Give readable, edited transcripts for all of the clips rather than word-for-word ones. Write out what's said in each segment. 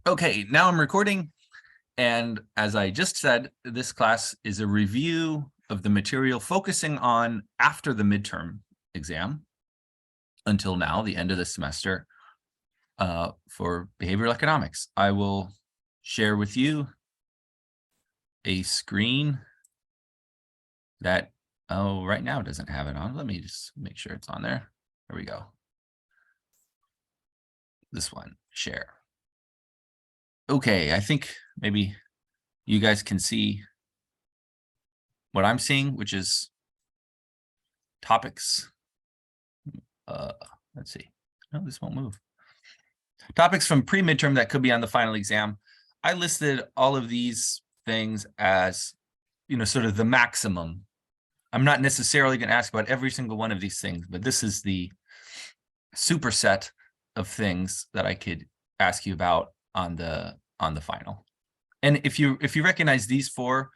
Okay, now I'm recording. And as I just said, this class is a review of the material focusing on after the midterm exam until now, the end of the semester, for behavioral economics. I will share with you a screen that, right now doesn't have it on. Let me just make sure it's on there. There we go. This one, share. Okay, I think maybe you guys can see what I'm seeing, which is topics. Let's see. No, this won't move. Topics from pre-midterm that could be on the final exam. I listed all of these things as, sort of the maximum. I'm not necessarily going to ask about every single one of these things, but this is the superset of things that I could ask you about on the final. And if you recognize these four,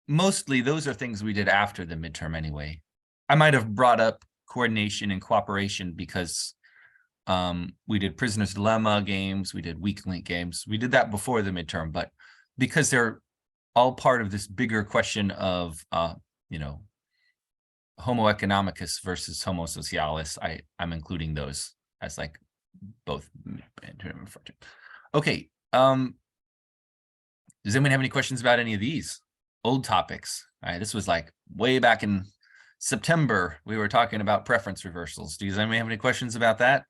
mostly those are things we did after the midterm anyway. I might have brought up coordination and cooperation because we did prisoner's dilemma games, we did weak link games. We did that before the midterm, but because they're all part of this bigger question of, Homo economicus versus Homo socialis, I'm including those as like both. Okay. Does anyone have any questions about any of these old topics? All right, this was like way back in September. We were talking about preference reversals. Does anyone have any questions about that?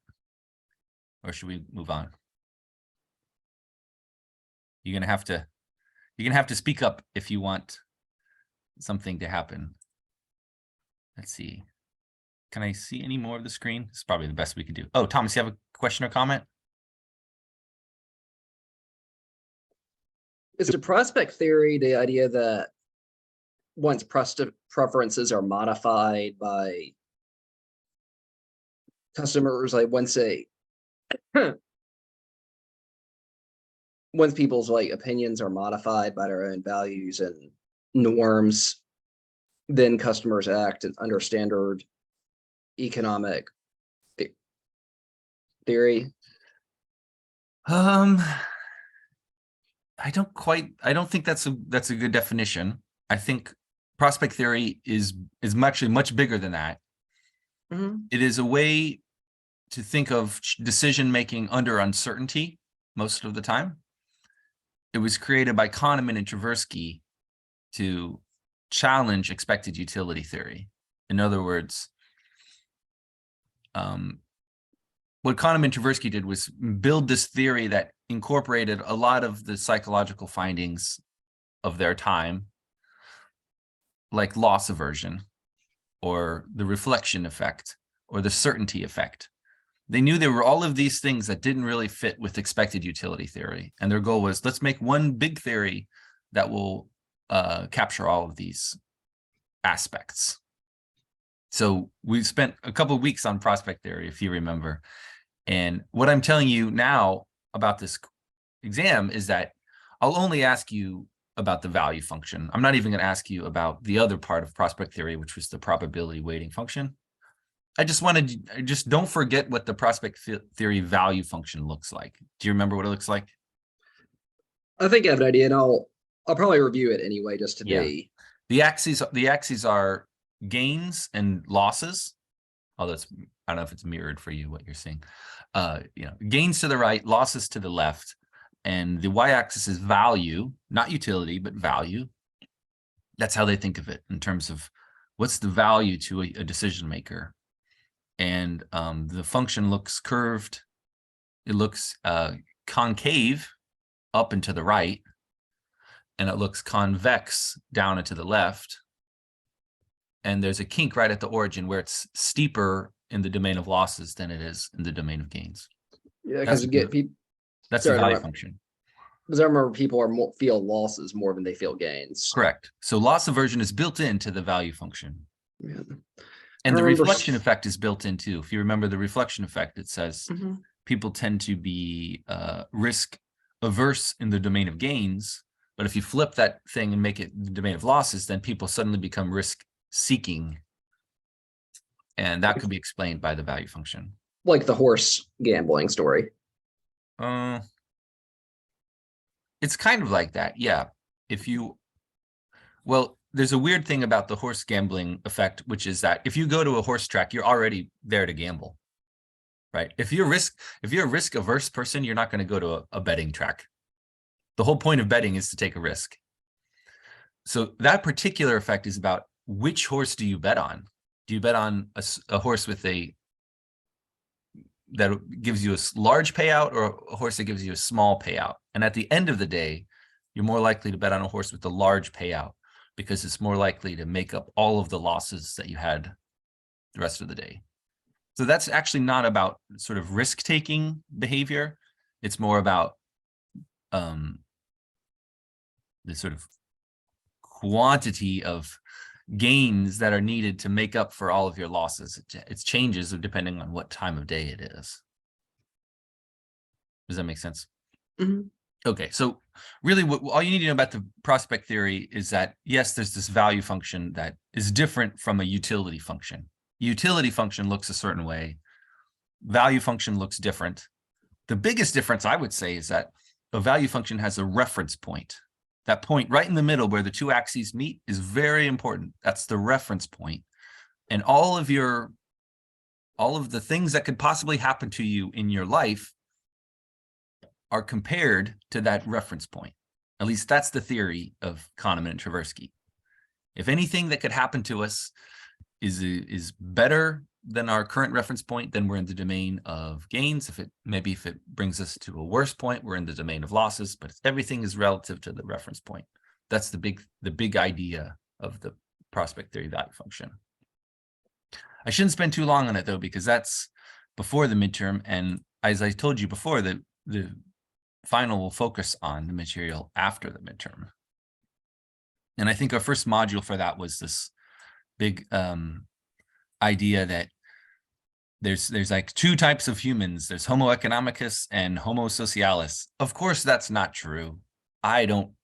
Or should we move on? You're gonna have to speak up if you want something to happen. Let's see. Can I see any more of the screen? It's probably the best we can do. Oh, Thomas, you have a question or comment? Is the prospect theory the idea that once preferences are modified by customers, like once people's opinions are modified by their own values and norms, then customers act under standard economic theory? I don't think that's a good definition. I think prospect theory is actually much bigger than that. Mm-hmm. It is a way to think of decision making under uncertainty most of the time. It was created by Kahneman and Tversky to challenge expected utility theory. In other words, what Kahneman and Tversky did was build this theory that incorporated a lot of the psychological findings of their time, like loss aversion, or the reflection effect, or the certainty effect. They knew there were all of these things that didn't really fit with expected utility theory. And their goal was, let's make one big theory that will capture all of these aspects. So we spent a couple of weeks on prospect theory, if you remember. And what I'm telling you now about this exam is that I'll only ask you about the value function. I'm not even going to ask you about the other part of prospect theory, which was the probability weighting function. I just don't forget what the prospect theory value function looks like. Do you remember what it looks like? I think I have an idea, and I'll probably review it anyway just today. Yeah. The axes are gains and losses. Oh, I don't know if it's mirrored for you what you're seeing. Gains to the right, losses to the left, and the y-axis is value, not utility, but value. That's how they think of it in terms of what's the value to a decision maker. And the function looks curved. It looks concave up and to the right, and it looks convex down and to the left. And there's a kink right at the origin where it's steeper in the domain of losses than it is in the domain of gains. Yeah, because you get people. That's the value function. Because I remember people feel losses more than they feel gains. Correct. So loss aversion is built into the value function. Yeah. And the reflection effect is built in too. If you remember the reflection effect, it says people tend to be risk averse in the domain of gains. But if you flip that thing and make it the domain of losses, then people suddenly become risk seeking. And that could be explained by the value function. Like the horse gambling story. It's kind of like that, yeah. Well, there's a weird thing about the horse gambling effect, which is that if you go to a horse track, you're already there to gamble, right? If you're a risk averse person, you're not going to go to a betting track. The whole point of betting is to take a risk. So that particular effect is about which horse do you bet on? Do you bet on a horse that gives you a large payout, or a horse that gives you a small payout? And at the end of the day, you're more likely to bet on a horse with a large payout because it's more likely to make up all of the losses that you had the rest of the day. So that's actually not about sort of risk-taking behavior. It's more about the sort of quantity of gains that are needed to make up for all of your losses. It changes depending on what time of day it is. Does that make sense? Mm-hmm. Okay, so really all you need to know about the prospect theory is that, yes, there's this value function that is different from a utility function. Utility function looks a certain way. Value function looks different. The biggest difference, I would say, is that a value function has a reference point. That point right in the middle where the two axes meet is very important. That's the reference point. And all of the things that could possibly happen to you in your life are compared to that reference point. At least that's the theory of Kahneman and Tversky. If anything that could happen to us is better than our current reference point, then we're in the domain of gains. If it brings us to a worse point, we're in the domain of losses. But everything is relative to the reference point. That's the big idea of the prospect theory value function. I shouldn't spend too long on it though, because that's before the midterm, and as I told you before, the final will focus on the material after the midterm. And I think our first module for that was this big idea that there's like two types of humans. There's Homo economicus and Homo socialis. Of course, that's not true. I don't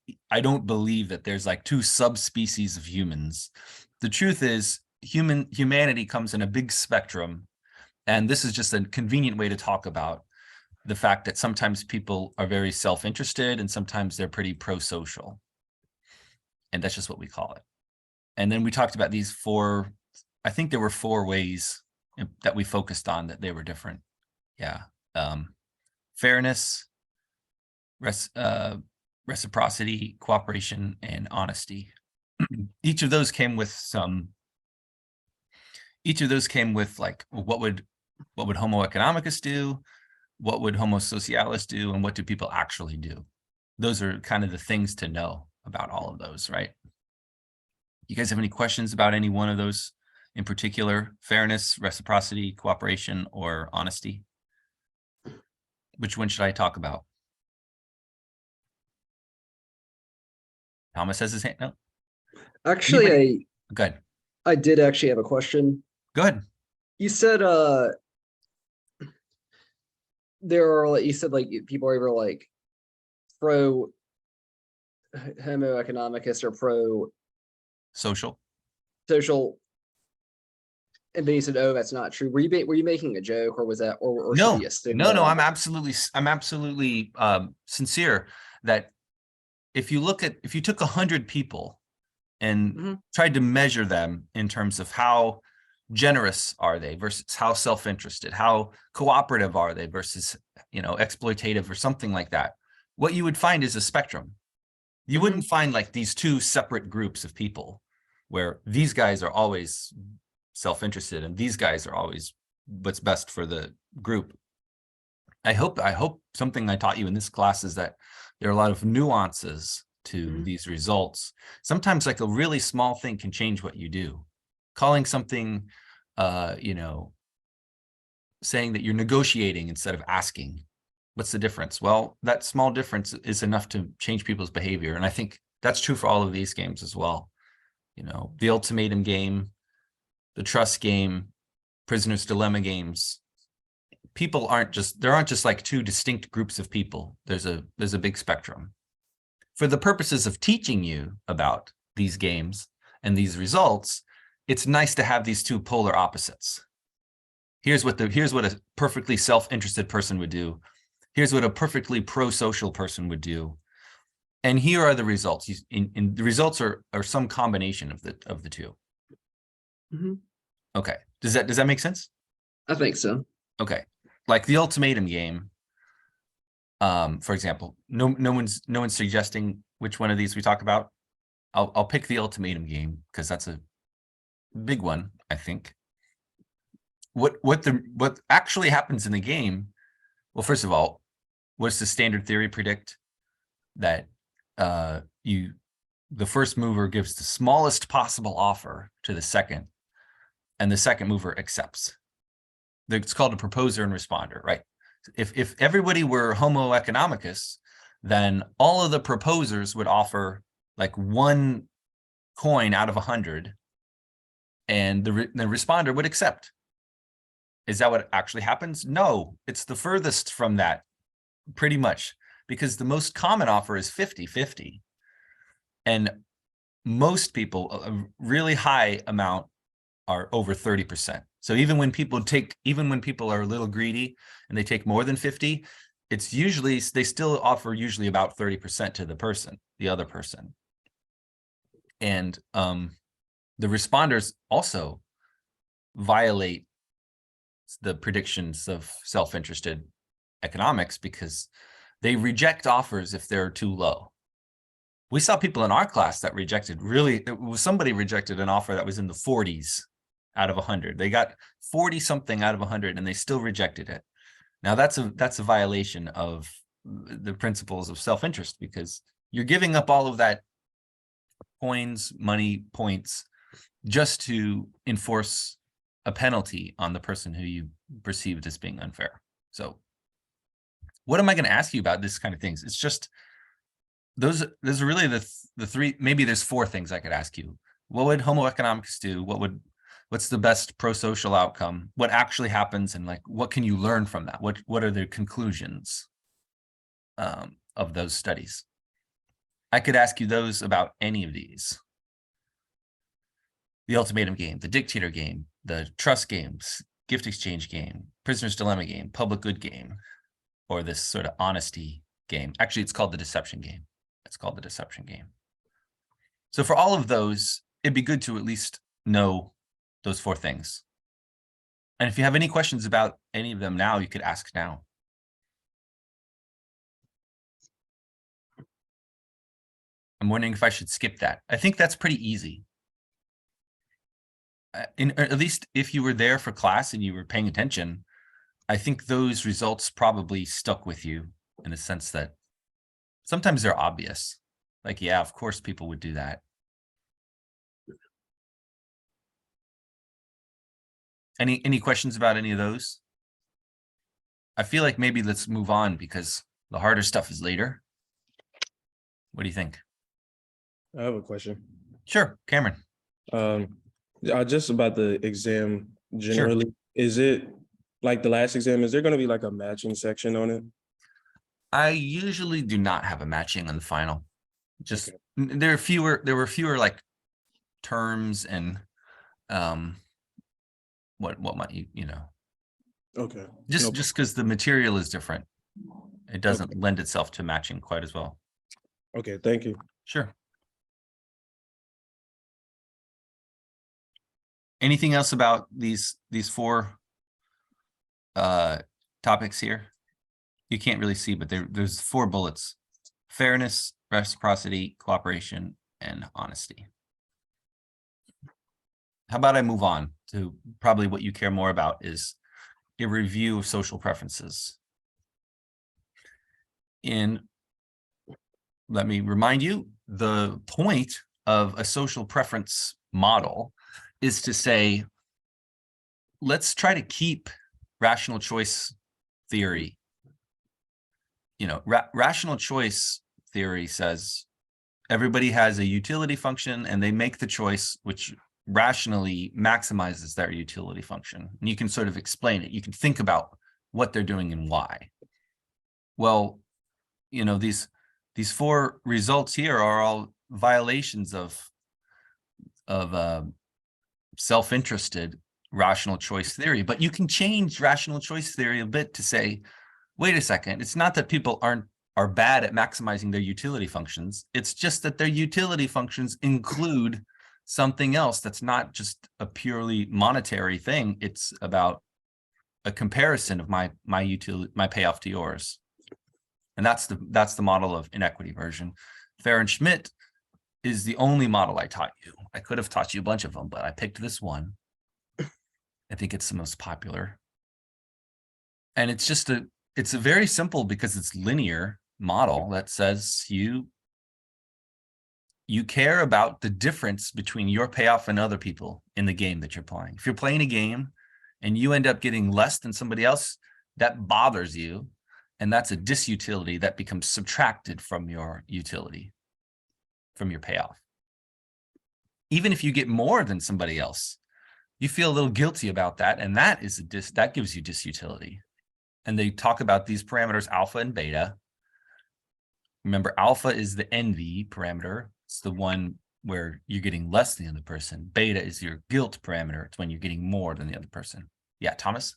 believe that there's like two subspecies of humans. The truth is humanity comes in a big spectrum, and this is just a convenient way to talk about the fact that sometimes people are very self-interested and sometimes they're pretty pro-social. And that's just what we call it. And then we talked about these four, I think there were 4 ways that we focused on that they were different. Yeah. Fairness, reciprocity, cooperation, and honesty. Each of those came with like, what would Homo economicus do? What would Homo socialis do? And what do people actually do? Those are kind of the things to know about all of those, right? You guys have any questions about any one of those in particular? Fairness, reciprocity, cooperation, or honesty? Which one should I talk about? Thomas has his hand. No. Actually, Good. I did actually have a question. Good. You said you said like people are either like pro Homo economicus or pro Social. social, and then you said, "Oh, that's not true." Were you making a joke, or was that, or No, should we assume no, that? I'm absolutely sincere that if you took 100 people and tried to measure them in terms of how generous are they versus how self-interested, how cooperative are they versus, exploitative or something like that, what you would find is a spectrum. You wouldn't find like these two separate groups of people where these guys are always self-interested and these guys are always what's best for the group. I hope something I taught you in this class is that there are a lot of nuances to these results. Sometimes like a really small thing can change what you do. Calling something, saying that you're negotiating instead of asking. What's the difference? Well, that small difference is enough to change people's behavior. And I think that's true for all of these games as well. The ultimatum game, the trust game, prisoner's dilemma games. There aren't just like two distinct groups of people. There's a big spectrum. For the purposes of teaching you about these games and these results, it's nice to have these two polar opposites. Here's what a perfectly self-interested person would do. Here's what a perfectly pro-social person would do. And here are the results. The results are some combination of the two. Mhm. Okay. Does that make sense? I think so. Okay. Like the ultimatum game. For example, no one's suggesting which one of these we talk about. I'll pick the ultimatum game because that's a big one, I think. What actually happens in the game? Well, first of all, what's the standard theory predict? That the first mover gives the smallest possible offer to the second, and the second mover accepts. It's called a proposer and responder, right? If everybody were Homo economicus, then all of the proposers would offer like one coin out of 100, and the responder would accept. Is that what actually happens? No, it's the furthest from that, pretty much, because the most common offer is 50-50. And most people, a really high amount, are over 30%. So even when people are a little greedy and they take more than 50, it's usually, they still offer usually about 30% to the other person. And the responders also violate the predictions of self-interested economics because they reject offers if they're too low. We saw people in our class that somebody rejected an offer that was in the 40s out of 100. They got 40 something out of 100 and they still rejected it. Now that's a violation of the principles of self-interest, because you're giving up all of that coins, money, points, just to enforce a penalty on the person who you perceived as being unfair. So what am I going to ask you about this kind of things? It's just those are really the three. Maybe there's four things I could ask you. What would Homo economicus do? What's the best pro-social outcome? What actually happens, and like what can you learn from that? What are the conclusions of those studies? I could ask you those about any of these. The ultimatum game, the dictator game, the trust games, gift exchange game, prisoner's dilemma game, public good game, or this sort of honesty game. Actually, it's called the deception game. It's called the deception game. So for all of those, it'd be good to at least know those four things. And if you have any questions about any of them now, you could ask now. I'm wondering if I should skip that. I think that's pretty easy. At least if you were there for class and you were paying attention, I think those results probably stuck with you in the sense that sometimes they're obvious. Like, yeah, of course people would do that. Any questions about any of those? I feel like maybe let's move on because the harder stuff is later. What do you think? I have a question. Sure, Cameron. Just about the exam generally. Is it like the last exam? Is there going to be like a matching section on it? I usually do not have a matching on the final. Just Okay. there were fewer like terms and what might you know. Okay. Just No. because the material is different, it doesn't Okay. lend itself to matching quite as well. Okay, thank you. Sure. Anything else about these four topics here? You can't really see, but there's 4 bullets: fairness, reciprocity, cooperation, and honesty. How about I move on to probably what you care more about, is a review of social preferences. Let me remind you, the point of a social preference model is to say, let's try to keep rational choice theory. You know, rational choice theory says everybody has a utility function and they make the choice which rationally maximizes their utility function. And you can sort of explain it. You can think about what they're doing and why. Well, you know, these 4 results here are all violations of self-interested rational choice theory. But you can change rational choice theory a bit to say, wait a second, it's not that people aren't are bad at maximizing their utility functions. It's just that their utility functions include something else that's not just a purely monetary thing. It's about a comparison of my payoff to yours. And that's the model of inequity version. Fair and Schmidt is the only model I taught you. I could have taught you a bunch of them, but I picked this one. I think it's the most popular. And it's just it's a very simple, because it's linear model that says you care about the difference between your payoff and other people in the game that you're playing. If you're playing a game and you end up getting less than somebody else, that bothers you. And that's a disutility that becomes subtracted from your utility, from your payoff. Even if you get more than somebody else, you feel a little guilty about that. And that is that gives you disutility. And they talk about these parameters, alpha and beta. Remember, alpha is the envy parameter. It's the one where you're getting less than the other person. Beta is your guilt parameter. It's when you're getting more than the other person. Yeah, Thomas?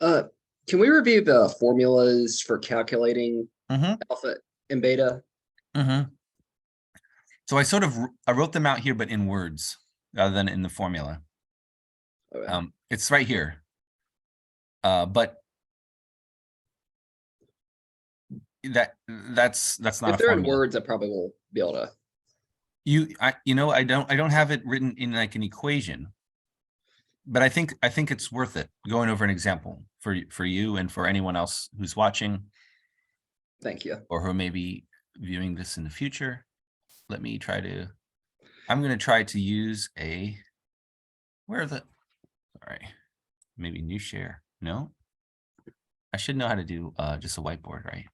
Can we review the formulas for calculating Mm-hmm. alpha and beta? Mm-hmm. So I wrote them out here, but in words rather than in the formula. Okay. It's right here. But that's not If a they're in formula. words, I probably will be able to. I don't have it written in like an equation, but I think it's worth it going over an example for you and for anyone else who's watching. Thank you. Or who may be viewing this in the future. I'm going to try to use maybe new share. No, I should know how to do just a whiteboard, right?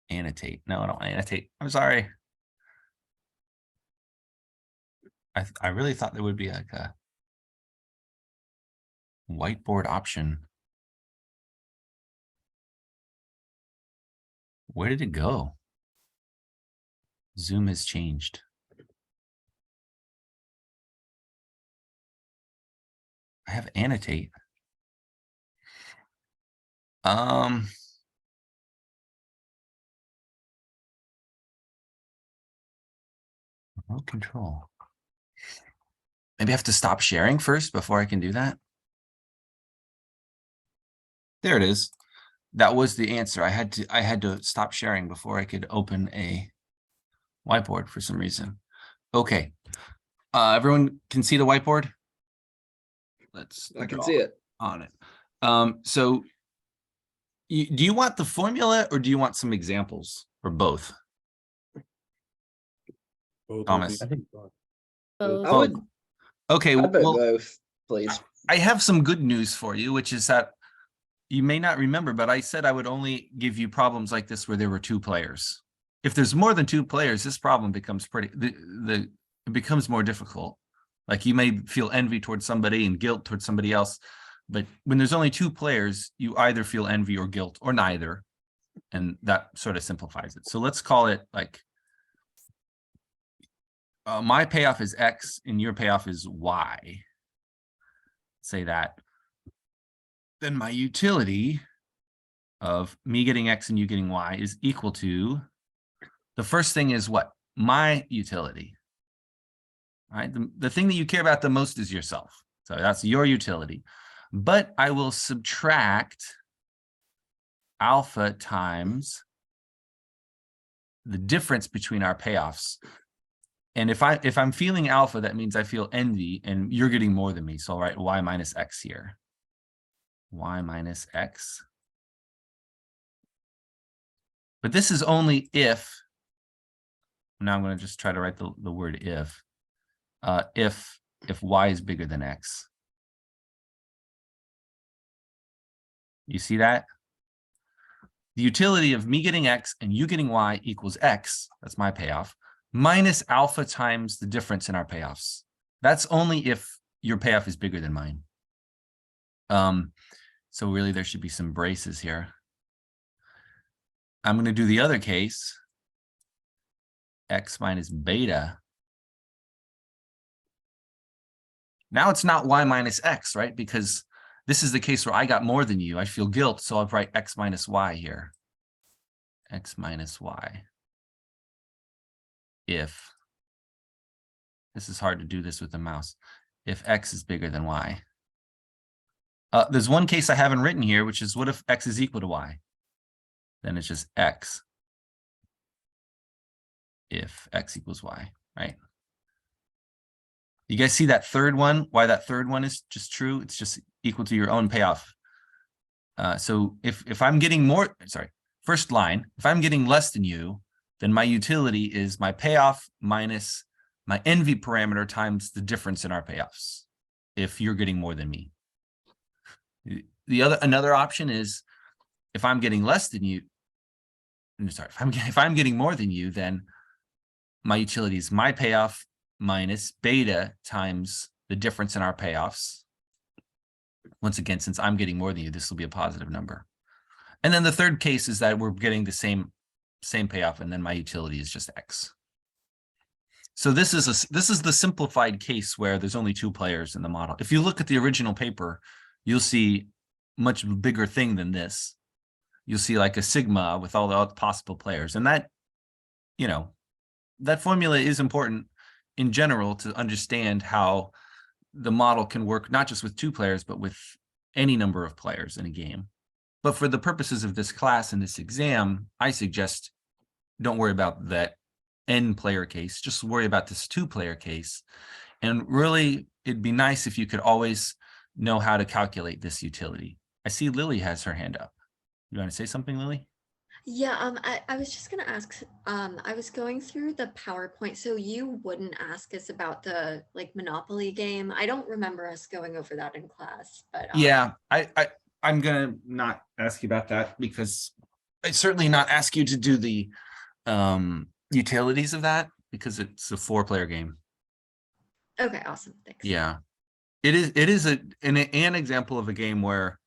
Annotate. No, I don't want to annotate. I'm sorry. I really thought there would be like a whiteboard option. Where did it go? Zoom has changed. I have annotate. Remote control. Maybe I have to stop sharing first before I can do that. There it is. That was the answer. I had to stop sharing before I could open a whiteboard for some reason. Okay. Everyone can see the whiteboard? I can see it. On it. So do you want the formula or do you want some examples or both? Both Thomas. would be- I would. Okay. I'd vote Well, both, please. I have some good news for you, which is that you may not remember, but I said I would only give you problems like this where there were two players. If there's more than two players, this problem becomes it becomes more difficult. Like you may feel envy towards somebody and guilt towards somebody else. But when there's only two players, you either feel envy or guilt or neither. And that sort of simplifies it. So let's call it like my payoff is X and your payoff is Y. Say that. Then my utility of me getting X and you getting Y is equal to, the first thing is what? My utility. All right. The thing that you care about the most is yourself. So that's your utility. But I will subtract alpha times the difference between our payoffs. And if I'm feeling alpha, that means I feel envy and you're getting more than me. So I'll write Y minus X here. Y minus X. But this is only if, now I'm going to just try to write the word if Y is bigger than X. You see that? The utility of me getting X and you getting Y equals X, that's my payoff, minus alpha times the difference in our payoffs. That's only if your payoff is bigger than mine. So really there should be some braces here. I'm going to do the other case, X minus beta. Now it's not Y minus X, right? Because this is the case where I got more than you. I feel guilt, so I'll write X minus Y here. x minus y. If, this is hard to do this with the mouse, if x is bigger than y. There's one case I haven't written here, which is what if x is equal to y? Then it's just x if x equals y, right? You guys see that third one? Why that third one is just true? It's just equal to your own payoff. So if I'm getting more, sorry, first line, if I'm getting less than you, then my utility is my payoff minus my envy parameter times the difference in our payoffs. If you're getting more than me. Another option is if I'm getting less than you, sorry, if I'm getting more than you, then my utility is my payoff minus beta times the difference in our payoffs. Once again, since I'm getting more than you, this will be a positive number. And then the third case is that we're getting the same payoff, and then my utility is just x. So this is the simplified case where there's only 2 players in the model. If you look at the original paper, you'll see much bigger thing than this. You'll see like a sigma with all the possible players, and that, you know, that formula is important in general to understand how the model can work not just with 2 players, but with any number of players in a game. But for the purposes of this class and this exam, I suggest don't worry about that n player case, just worry about this 2 player case. And really, it'd be nice if you could always know how to calculate this utility. I see Lily has her hand up. You want to say something, Lily? Yeah, I was just gonna ask, I was going through the PowerPoint, so you wouldn't ask us about the like Monopoly game. I don't remember us going over that in class, but Yeah, I'm gonna not ask you about that because I certainly not ask you to do the utilities of that because it's a 4-player game. okay, awesome, thanks. Yeah, it is an example of a game where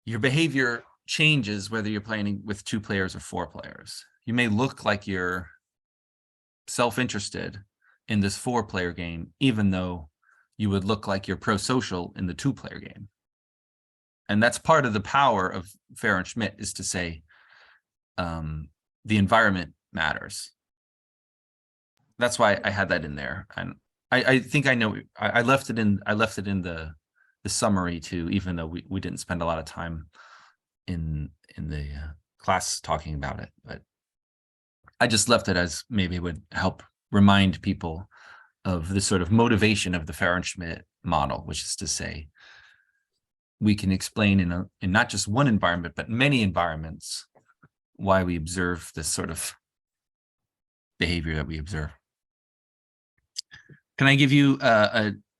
your behavior changes whether you're playing with 2 players or 4 players. You may look like you're self-interested in this 4-player game, even though you would look like you're pro-social in the 2-player game. And that's part of the power of Fair and Schmidt, is to say the environment matters. That's why I had that in there. And I think I know I left it in the summary too, even though we didn't spend a lot of time in the class talking about it, but I just left it as maybe it would help remind people of the sort of motivation of the Fair and Schmidt model, which is to say we can explain in not just one environment, but many environments why we observe this sort of behavior that we observe. Can I give you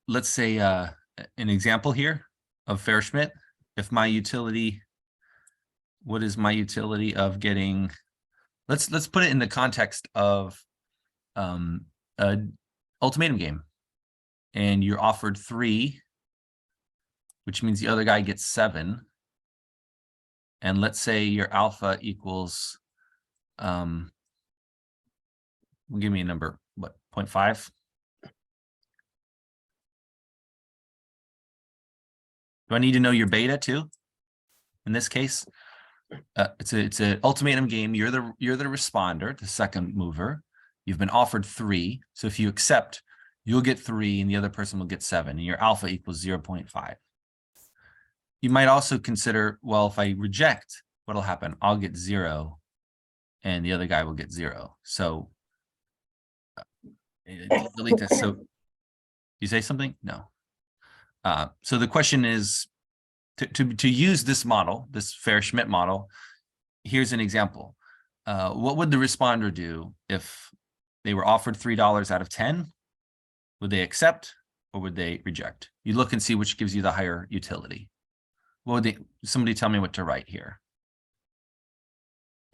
let's say an example here of Fair Schmidt? If my utility, what is my utility of getting, let's put it in the context of an ultimatum game, and you're offered 3, which means the other guy gets 7. And let's say your alpha equals, give me a number, what, 0.5? Do I need to know your beta too? In this case, it's an ultimatum game. You're the responder, the second mover. You've been offered 3. So if you accept, you'll get 3 and the other person will get 7, and your alpha equals 0.5. You might also consider, well, if I reject, what'll happen? I'll get 0 and the other guy will get 0. So delete this. So you say something? No. So the question is, to use this model, this Fair-Schmidt model, here's an example. What would the responder do if they were offered $3 out of 10? Would they accept or would they reject? You look and see which gives you the higher utility. What would somebody tell me what to write here?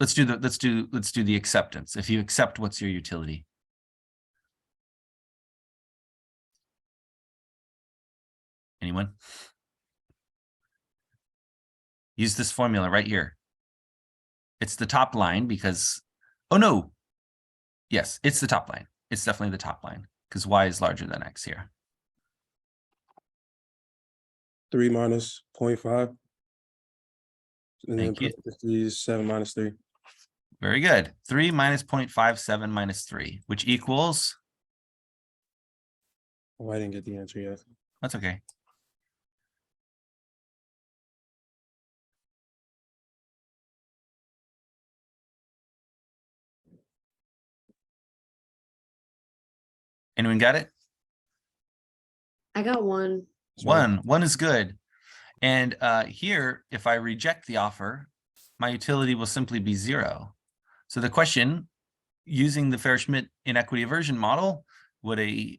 Let's do the acceptance. If you accept, what's your utility? Anyone? Use this formula right here. It's the top line because, oh no. Yes, it's the top line. It's definitely the top line because y is larger than x here. 3 minus 0.5. And Thank then you. parentheses 7 minus 3. Very good. 3 minus 0.57 minus 3, which equals, Oh, I didn't get the answer yet. that's okay. Anyone got it? I got one. Sorry. One is good. And here, if I reject the offer, my utility will simply be 0. So the question, using the Fair-Schmidt inequity aversion model, would a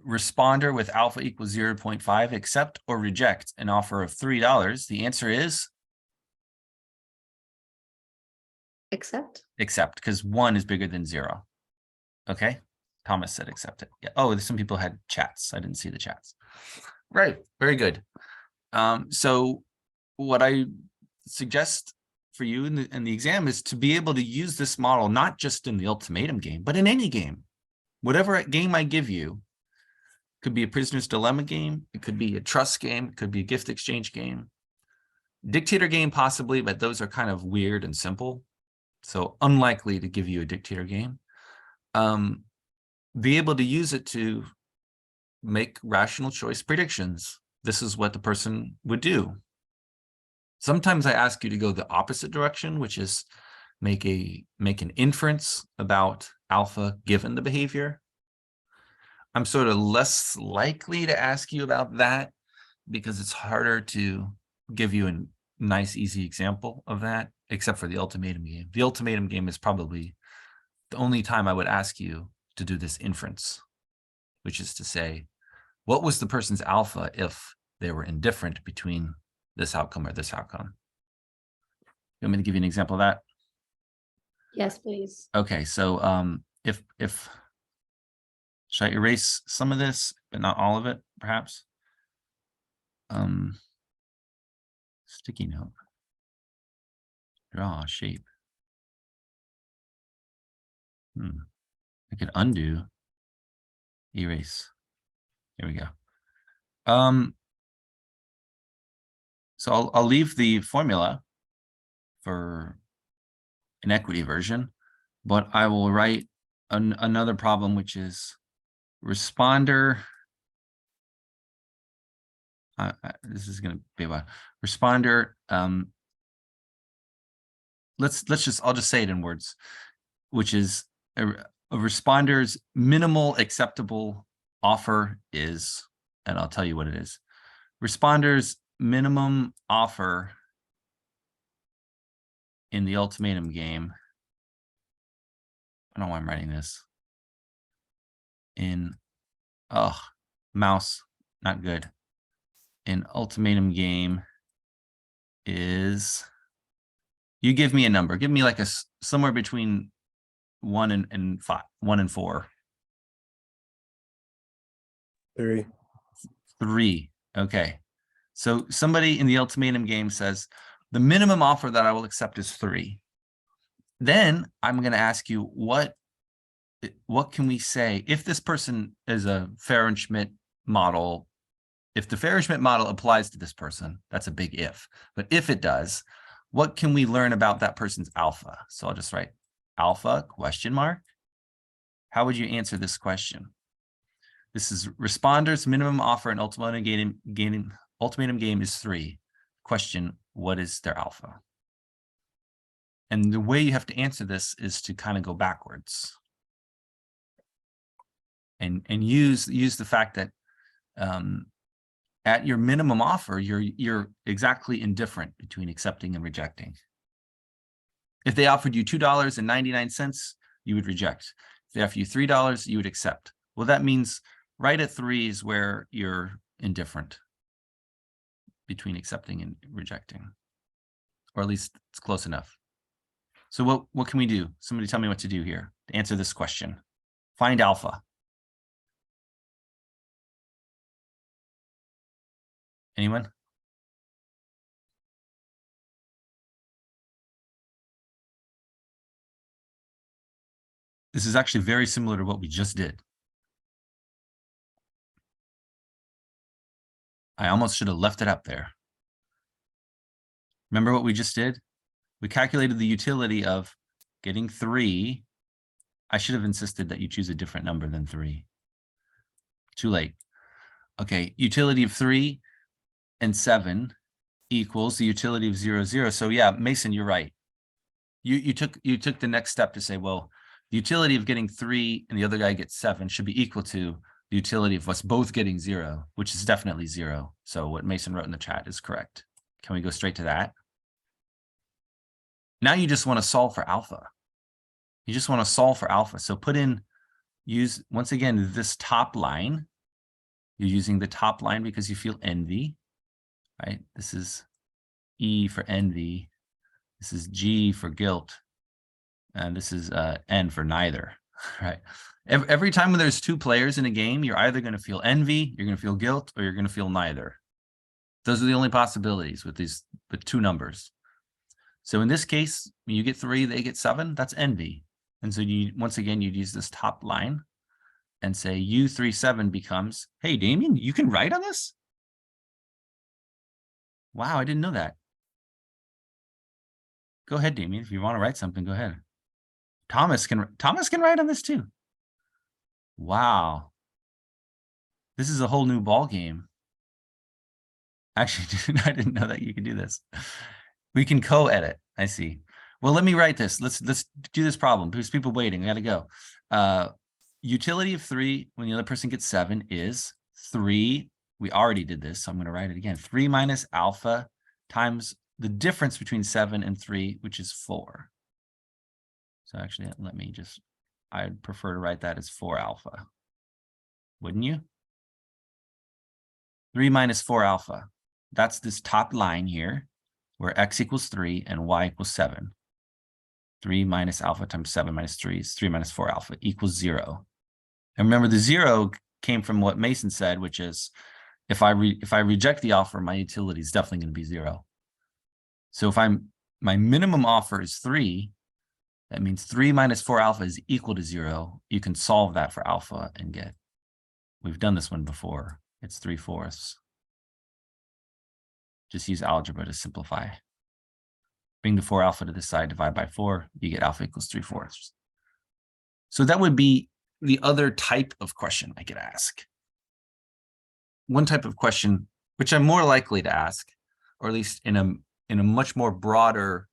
responder with alpha equals 0.5 accept or reject an offer of $3? The answer is Accept. accept, because 1 is bigger than 0. Okay, Thomas said accept it. Yeah. Oh, some people had chats. I didn't see the chats. Right, very good. So what I suggest for you in the exam is to be able to use this model, not just in the ultimatum game, but in any game. Whatever game I give you, could be a prisoner's dilemma game, it could be a trust game, it could be a gift exchange game, dictator game possibly, but those are kind of weird and simple, so unlikely to give you a dictator game. Be able to use it to make rational choice predictions. This is what the person would do. Sometimes I ask you to go the opposite direction, which is make an inference about alpha given the behavior. I'm sort of less likely to ask you about that because it's harder to give you a nice, easy example of that, except for the ultimatum game. The ultimatum game is probably the only time I would ask you to do this inference, which is to say, what was the person's alpha if they were indifferent between this outcome or this outcome? You want me to give you an example of that? Yes, please. Okay, so if should I erase some of this, but not all of it, perhaps? Sticky note. Draw a shape. I could undo, erase. Here we go. So I'll leave the formula for inequity aversion, but I will write another problem, which is responder. This is going to be about responder. I'll just say it in words, which is a responder's minimal acceptable offer is, and I'll tell you what it is. Responder's minimum offer in the ultimatum game. I don't know why I'm writing this. Mouse, not good. In ultimatum game is, you give me a number. Give me like somewhere between 1 and 5, 1 and 4. 3. 3. Okay. So somebody in the ultimatum game says, the minimum offer that I will accept is 3. Then I'm going to ask you, what can we say if this person is a Fair-Schmidt model? If the Fair-Schmidt model applies to this person, that's a big if. But if it does, what can we learn about that person's alpha? So I'll just write alpha question mark. How would you answer this question? This is responder's minimum offer in ultimatum game is 3. Question, what is their alpha? And the way you have to answer this is to kind of go backwards. And use the fact that at your minimum offer, you're exactly indifferent between accepting and rejecting. If they offered you $2.99, you would reject. If they offer you $3, you would accept. Well, that means right at 3 is where you're indifferent between accepting and rejecting, or at least it's close enough. So what can we do? Somebody tell me what to do here to answer this question. Find alpha. Anyone? This is actually very similar to what we just did. I almost should have left it up there. Remember what we just did? We calculated the utility of getting 3. I should have insisted that you choose a different number than 3. Too late. Okay, utility of 3 and 7 equals the utility of 0, 0. So yeah, Mason, you're right. You took the next step to say, well, the utility of getting 3 and the other guy gets 7 should be equal to the utility of us both getting 0, which is definitely 0. So what Mason wrote in the chat is correct. Can we go straight to that? Now you just want to solve for alpha. You just want to solve for alpha. So use, once again, this top line. You're using the top line because you feel envy, right? This is E for envy. This is G for guilt. And this is N for neither, right? Every time when there's 2 players in a game, you're either going to feel envy, you're going to feel guilt, or you're going to feel neither. Those are the only possibilities with 2 numbers. So in this case, when you get 3, they get 7, that's envy. And so once again, you'd use this top line and say U37 becomes, hey, Damien, you can write on this? Wow, I didn't know that. Go ahead, Damien. If you want to write something, go ahead. Thomas can write on this too. Wow. This is a whole new ball game. Actually, I didn't know that you could do this. We can co-edit. I see. Well, let me write this. Let's do this problem. There's people waiting. I gotta go. Utility of 3 when the other person gets 7 is 3. We already did this, so I'm going to write it again. 3 minus alpha times the difference between 7 and 3, which is 4. So actually, I'd prefer to write that as 4 alpha. Wouldn't you? 3 minus 4 alpha. That's this top line here, where x equals 3 and y equals 7. 3 minus alpha times 7 minus 3 is 3 minus 4 alpha equals 0. And remember, the 0 came from what Mason said, which is if I reject the offer, my utility is definitely going to be 0. So if my minimum offer is 3, that means 3 minus 4 alpha is equal to 0. You can solve that for alpha and get, we've done this one before. It's 3/4. Just use algebra to simplify. Bring the 4 alpha to this side, divide by 4, you get alpha equals 3/4. So that would be the other type of question I could ask. One type of question, which I'm more likely to ask, or at least in a much more broader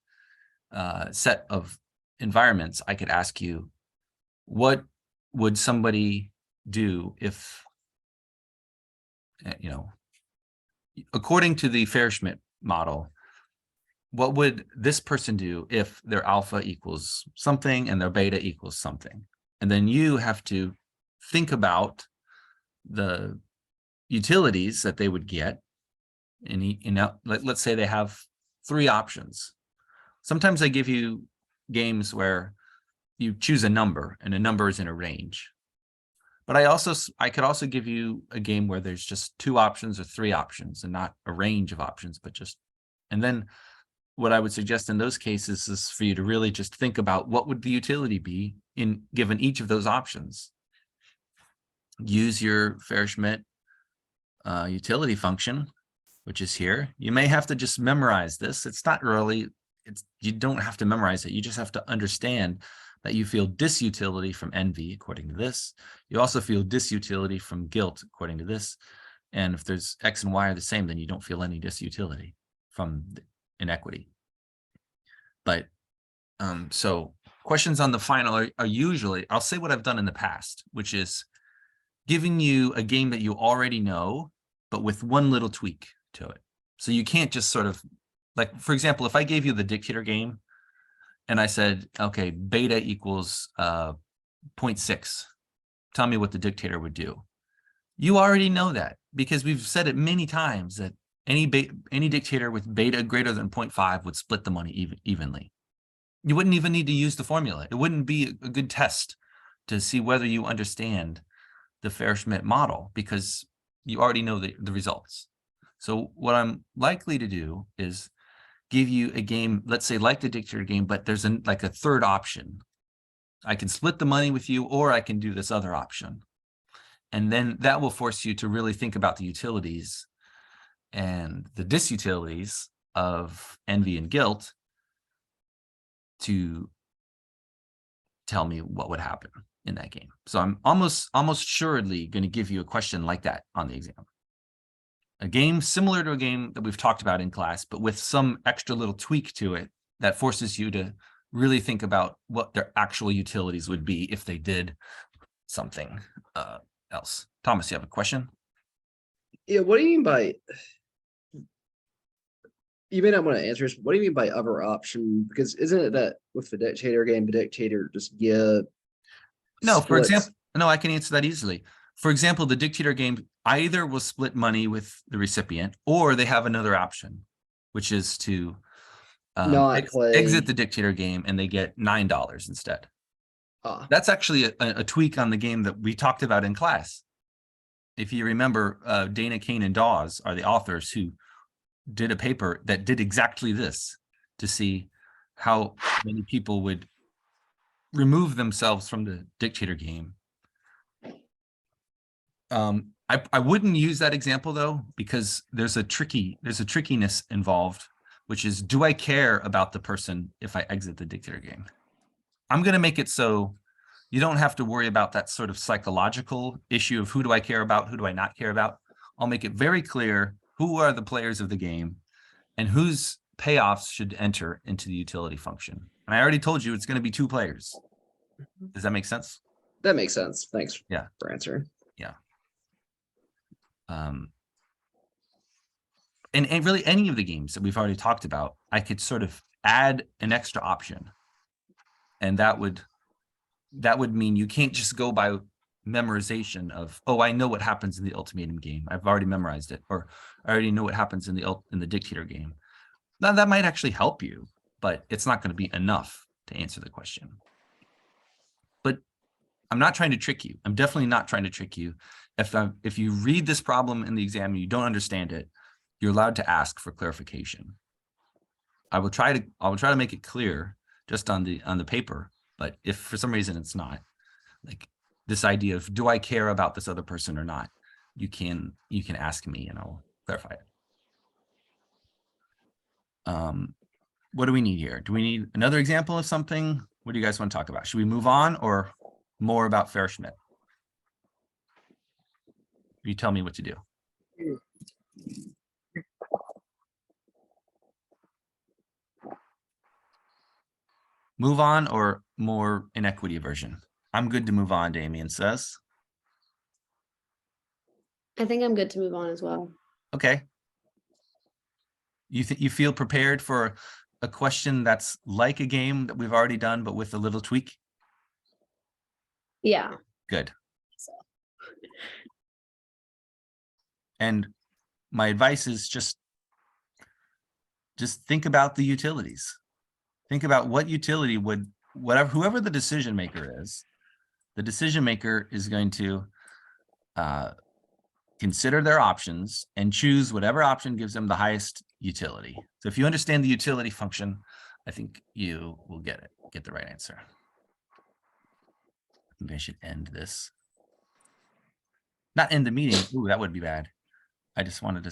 set of environments, I could ask you, what would somebody do if, according to the Fair-Schmidt model, what would this person do if their alpha equals something and their beta equals something? And then you have to think about the utilities that they would get. Let's say they have 3 options. Sometimes I give you games where you choose a number and a number is in a range. But I could also give you a game where there's just 2 options or 3 options and not a range of options, but just, and then what I would suggest in those cases is for you to really just think about what would the utility be given each of those options. Use your Fair-Schmidt utility function, which is here. You may have to just memorize this. It's not really, you don't have to memorize it. You just have to understand that you feel disutility from envy, according to this. You also feel disutility from guilt, according to this. And if there's X and Y are the same, then you don't feel any disutility from inequity. But so questions on the final are usually, I'll say what I've done in the past, which is giving you a game that you already know, but with one little tweak to it. So you can't just sort of, like, for example, if I gave you the dictator game and I said, okay, beta equals 0.6, tell me what the dictator would do. You already know that because we've said it many times that any dictator with beta greater than 0.5 would split the money evenly. You wouldn't even need to use the formula. It wouldn't be a good test to see whether you understand the Fair-Schmidt model because you already know the results. So what I'm likely to do is give you a game, let's say like the dictator game, but there's like a third option. I can split the money with you, or I can do this other option. And then that will force you to really think about the utilities and the disutilities of envy and guilt to tell me what would happen in that game. So I'm almost assuredly going to give you a question like that on the exam. A game similar to a game that we've talked about in class, but with some extra little tweak to it that forces you to really think about what their actual utilities would be if they did something else. Thomas, you have a question? Yeah, what do you mean by? You may not want to answer this. What do you mean by other option? Because isn't it that with the dictator game, the dictator just No, for splits- example, no, I can answer that easily. For example, the dictator game either will split money with the recipient, or they have another option, which is to not play. exit the dictator game and they get $9 instead. Ah, That's actually a tweak on the game that we talked about in class. If you remember, Dana, Kane, and Dawes are the authors who did a paper that did exactly this to see how many people would remove themselves from the dictator game. I wouldn't use that example though, because there's a trickiness involved, which is, do I care about the person if I exit the dictator game? I'm going to make it so you don't have to worry about that sort of psychological issue of who do I care about, who do I not care about. I'll make it very clear who are the players of the game and whose payoffs should enter into the utility function. And I already told you it's going to be 2 players. Does that make sense? that makes sense. Thanks. Yeah. For answering. And really any of the games that we've already talked about, I could sort of add an extra option. And that would mean you can't just go by memorization of, oh, I know what happens in the ultimatum game. I've already memorized it, or I already know what happens in the dictator game. Now that might actually help you, but it's not going to be enough to answer the question. But I'm not trying to trick you. I'm definitely not trying to trick you. If you read this problem in the exam and you don't understand it, you're allowed to ask for clarification. I will try to make it clear just on the paper, but if for some reason it's not, like this idea of, do I care about this other person or not, you can ask me and I'll clarify it. What do we need here? Do we need another example of something? What do you guys want to talk about? Should we move on or more about Fair-Schmidt? You tell me what to do. Move on or more inequity aversion? I'm good to move on, Damien says. I think I'm good to move on as well. Okay. You feel prepared for a question that's like a game that we've already done, but with a little tweak? Yeah. Good. So. And my advice is just think about the utilities. Think about what utility would, whoever the decision maker is, the decision maker is going to consider their options and choose whatever option gives them the highest utility. So if you understand the utility function, I think you will get the right answer. I think I should end this. Not end the meeting. Ooh, that would be bad. I just wanted to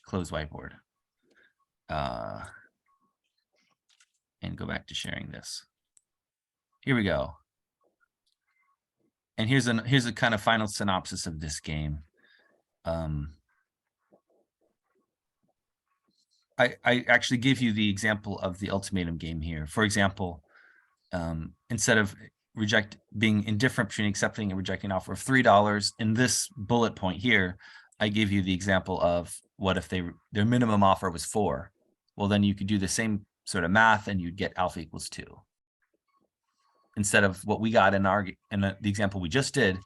close whiteboard. And go back to sharing this. Here we go. And here's a kind of final synopsis of this game. I actually give you the example of the ultimatum game here. For example, instead of being indifferent between accepting and rejecting an offer of $3, in this bullet point here, I give you the example of what if their minimum offer was 4. Well, then you could do the same sort of math and you'd get alpha equals 2. Instead of what we got in the example we just did,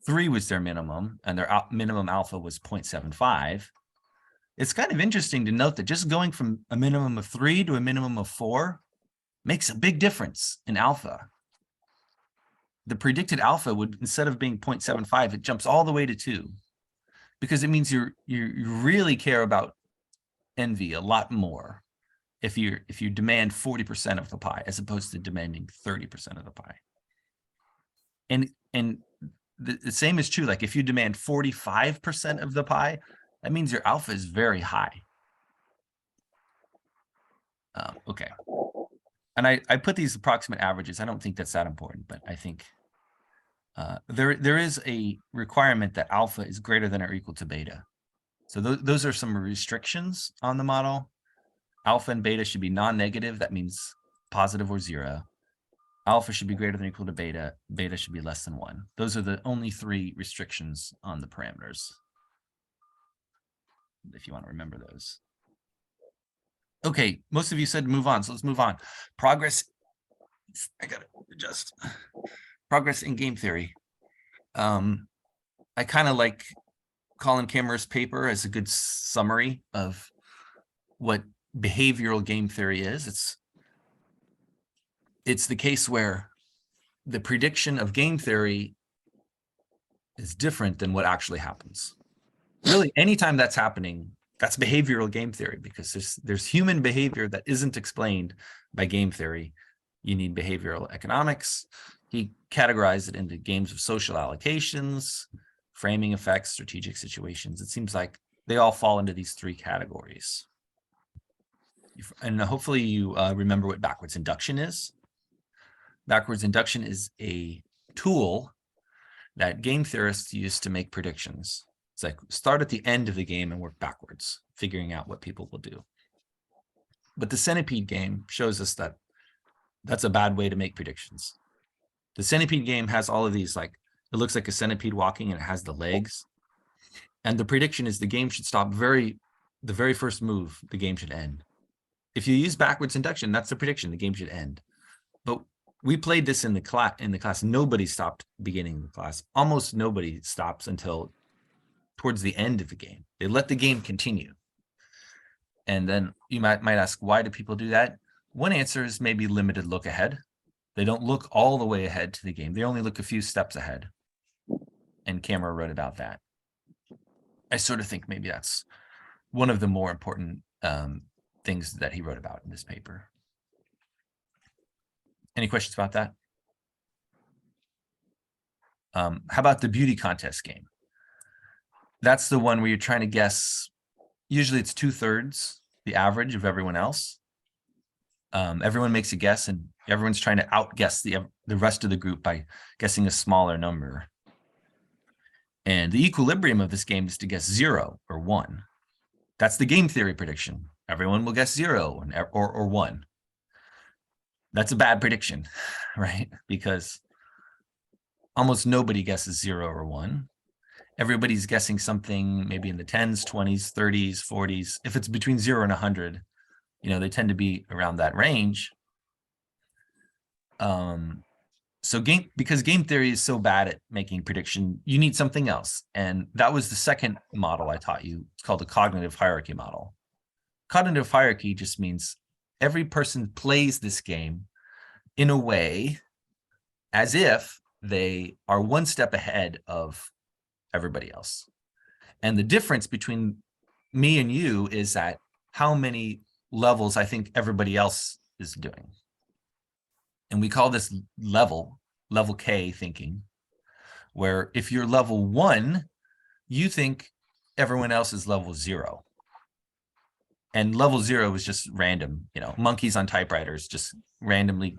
3 was their minimum and their minimum alpha was 0.75. It's kind of interesting to note that just going from a minimum of 3 to a minimum of 4 makes a big difference in alpha. The predicted alpha would, instead of being 0.75, it jumps all the way to 2, because it means you really care about envy a lot more if you demand 40% of the pie as opposed to demanding 30% of the pie. And the same is true. Like if you demand 45% of the pie, that means your alpha is very high. Okay. and I put these approximate averages. I don't think that's that important, but I think there is a requirement that alpha is greater than or equal to beta. So those are some restrictions on the model. Alpha and beta should be non-negative. That means positive or 0. Alpha should be greater than or equal to beta. Beta should be less than 1. Those are the only 3 restrictions on the parameters, if you want to remember those. Okay, most of you said move on, so let's move on. Progress. I gotta adjust. Progress in game theory. I kind of like Colin Kammerer's paper as a good summary of what behavioral game theory is. It's the case where the prediction of game theory is different than what actually happens. Really, anytime that's happening, that's behavioral game theory, because there's human behavior that isn't explained by game theory. You need behavioral economics. He categorized it into games of social allocations, framing effects, strategic situations. It seems like they all fall into these 3 categories. And hopefully you remember what backwards induction is. Backwards induction is a tool that game theorists use to make predictions. It's like start at the end of the game and work backwards, figuring out what people will do. But the centipede game shows us that that's a bad way to make predictions. The centipede game has all of these, like, it looks like a centipede walking and it has the legs. And the prediction is the game should stop the very first move, the game should end. If you use backwards induction, that's the prediction, the game should end. But we played this in the class. Nobody stopped beginning the class. Almost nobody stops until towards the end of the game. They let the game continue. And then you might ask, why do people do that? One answer is maybe limited look ahead. They don't look all the way ahead to the game. They only look a few steps ahead. And Kammerer wrote about that. I sort of think maybe that's one of the more important things that he wrote about in this paper. Any questions about that? How about the beauty contest game? That's the one where you're trying to guess. Usually it's 2/3 the average of everyone else. Everyone makes a guess and everyone's trying to outguess the rest of the group by guessing a smaller number. And the equilibrium of this game is to guess 0 or 1. That's the game theory prediction. Everyone will guess 0 or 1. That's a bad prediction, right? Because almost nobody guesses 0 or 1. Everybody's guessing something maybe in the 10s, 20s, 30s, 40s. If it's between 0 and 100, they tend to be around that range. Because game theory is so bad at making prediction, you need something else. And that was the second model I taught you. It's called the cognitive hierarchy model. Cognitive hierarchy just means every person plays this game in a way as if they are one step ahead of everybody else. And the difference between me and you is that how many levels I think everybody else is doing. And we call this level K thinking, where if you're level 1, you think everyone else is level 0. And level 0 is just random, monkeys on typewriters, just randomly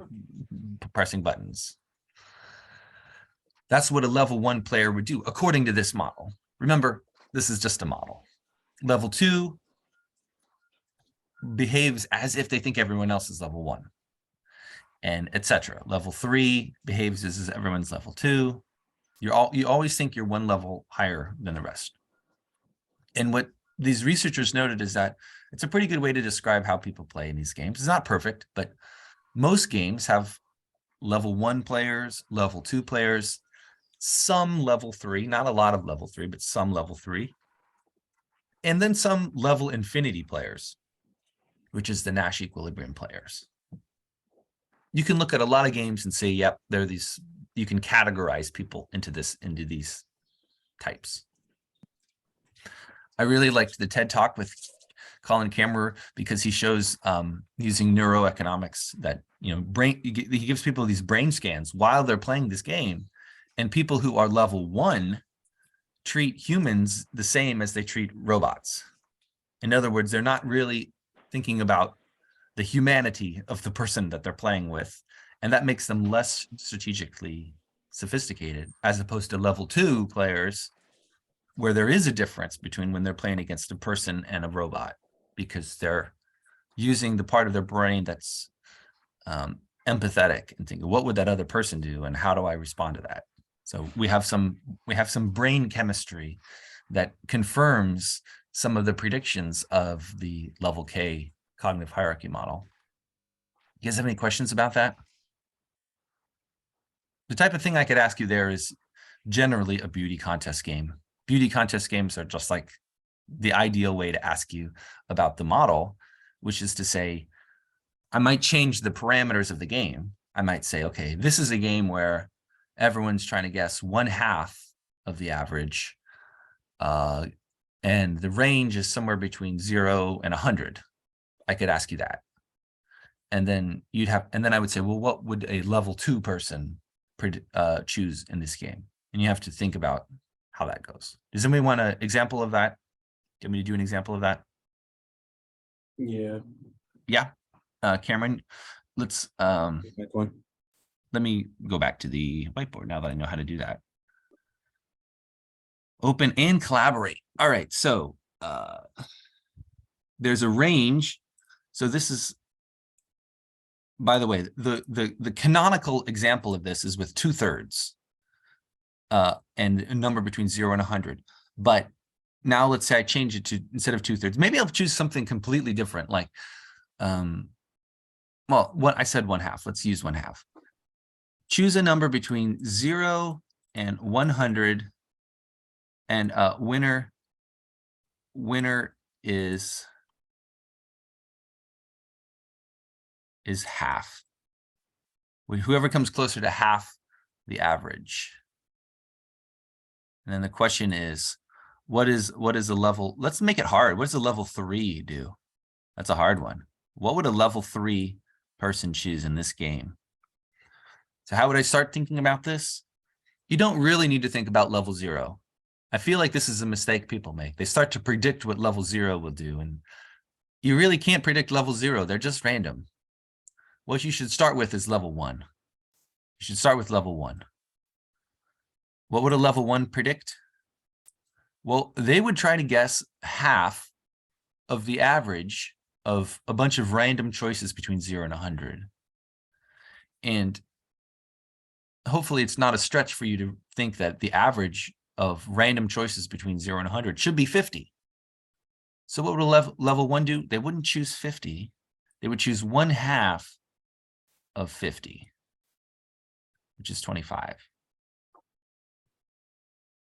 pressing buttons. That's what a level 1 player would do, according to this model. Remember, this is just a model. Level 2 behaves as if they think everyone else is level 1. And etc. Level 3 behaves as if everyone's level 2. You always think you're one level higher than the rest. And what these researchers noted is that it's a pretty good way to describe how people play in these games. It's not perfect, but most games have level 1 players, level 2 players, some level 3, not a lot of level 3, but some level 3, and then some level infinity players, which is the Nash equilibrium players. You can look at a lot of games and say, yep, there are these, you can categorize people into these types. I really liked the TED Talk with Colin Kammerer because he shows using neuroeconomics that, he gives people these brain scans while they're playing this game, and people who are level 1 treat humans the same as they treat robots. In other words, they're not really thinking about the humanity of the person that they're playing with. And that makes them less strategically sophisticated, as opposed to level 2 players, where there is a difference between when they're playing against a person and a robot, because they're using the part of their brain that's empathetic and thinking, what would that other person do, and how do I respond to that? So we have some brain chemistry that confirms some of the predictions of the level K cognitive hierarchy model. You guys have any questions about that? The type of thing I could ask you there is generally a beauty contest game. Beauty contest games are just like the ideal way to ask you about the model, which is to say, I might change the parameters of the game. I might say, okay, this is a game where everyone's trying to guess 1/2 of the average, and the range is somewhere between 0 and 100. I could ask you that. And then I would say, well, what would a level 2 person choose in this game? And you have to think about how that goes. Does anybody want an example of that? Do you want me to do an example of that? Yeah. Yeah. Cameron, let's Back one. let me go back to the whiteboard now that I know how to do that. Open and collaborate. All right, so there's a range. So this is, by the way, the canonical example of this is with 2/3 and a number between 0 and 100. But now let's say I change it to, instead of 2/3, maybe I'll choose something completely different, like well, what I said 1/2. Let's use 1/2. Choose a number between 0 and 100, and winner is half. Whoever comes closer to half the average. And then the question is, what is a level? Let's make it hard. What does a level 3 do? That's a hard one. What would a level 3 person choose in this game? So how would I start thinking about this? You don't really need to think about level 0. I feel like this is a mistake people make. They start to predict what level 0 will do, and you really can't predict level 0. They're just random. What you should start with is level 1. You should start with level 1. What would a level 1 predict? Well, they would try to guess half of the average of a bunch of random choices between 0 and 100. And hopefully it's not a stretch for you to think that the average of random choices between 0 and 100 should be 50. So what would a level 1 do? They wouldn't choose 50. They would choose 1/2 of 50, which is 25.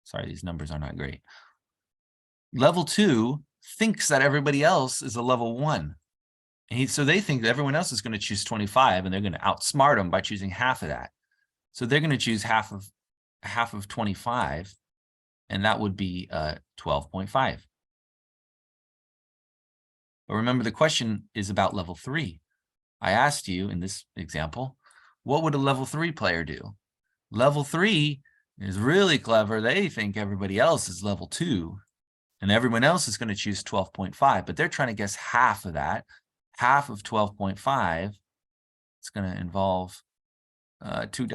Sorry, these numbers are not great. Level 2 thinks that everybody else is a level 1. And so they think that everyone else is going to choose 25, and they're going to outsmart them by choosing half of that. So they're going to choose half of 25, and that would be 12.5. But remember, the question is about level 3. I asked you in this example, what would a level 3 player do? Level 3 is really clever. They think everybody else is level 2, and everyone else is going to choose 12.5, but they're trying to guess half of that. Half of 12.5, it's going to involve two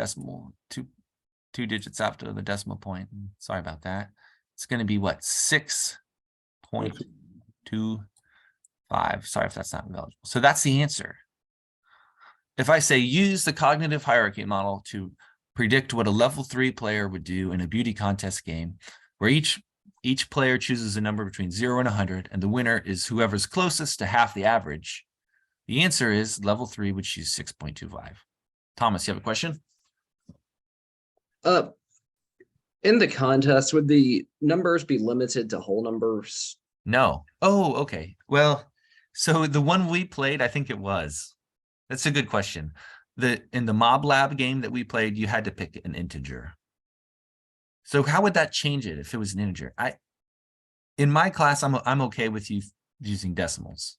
digits after the decimal point. Sorry about that. It's going to be what? 6.25. Sorry if that's not eligible. So that's the answer. If I say use the cognitive hierarchy model to predict what a level 3 player would do in a beauty contest game, where each player chooses a number between 0 and 100, and the winner is whoever's closest to half the average, the answer is level 3 would choose 6.25. Thomas, you have a question? In the contest, would the numbers be limited to whole numbers? No. Oh, okay. Well, so the one we played, I think it was. That's a good question. In the Mob Lab game that we played, you had to pick an integer. So how would that change it if it was an integer? In my class, I'm okay with you using decimals.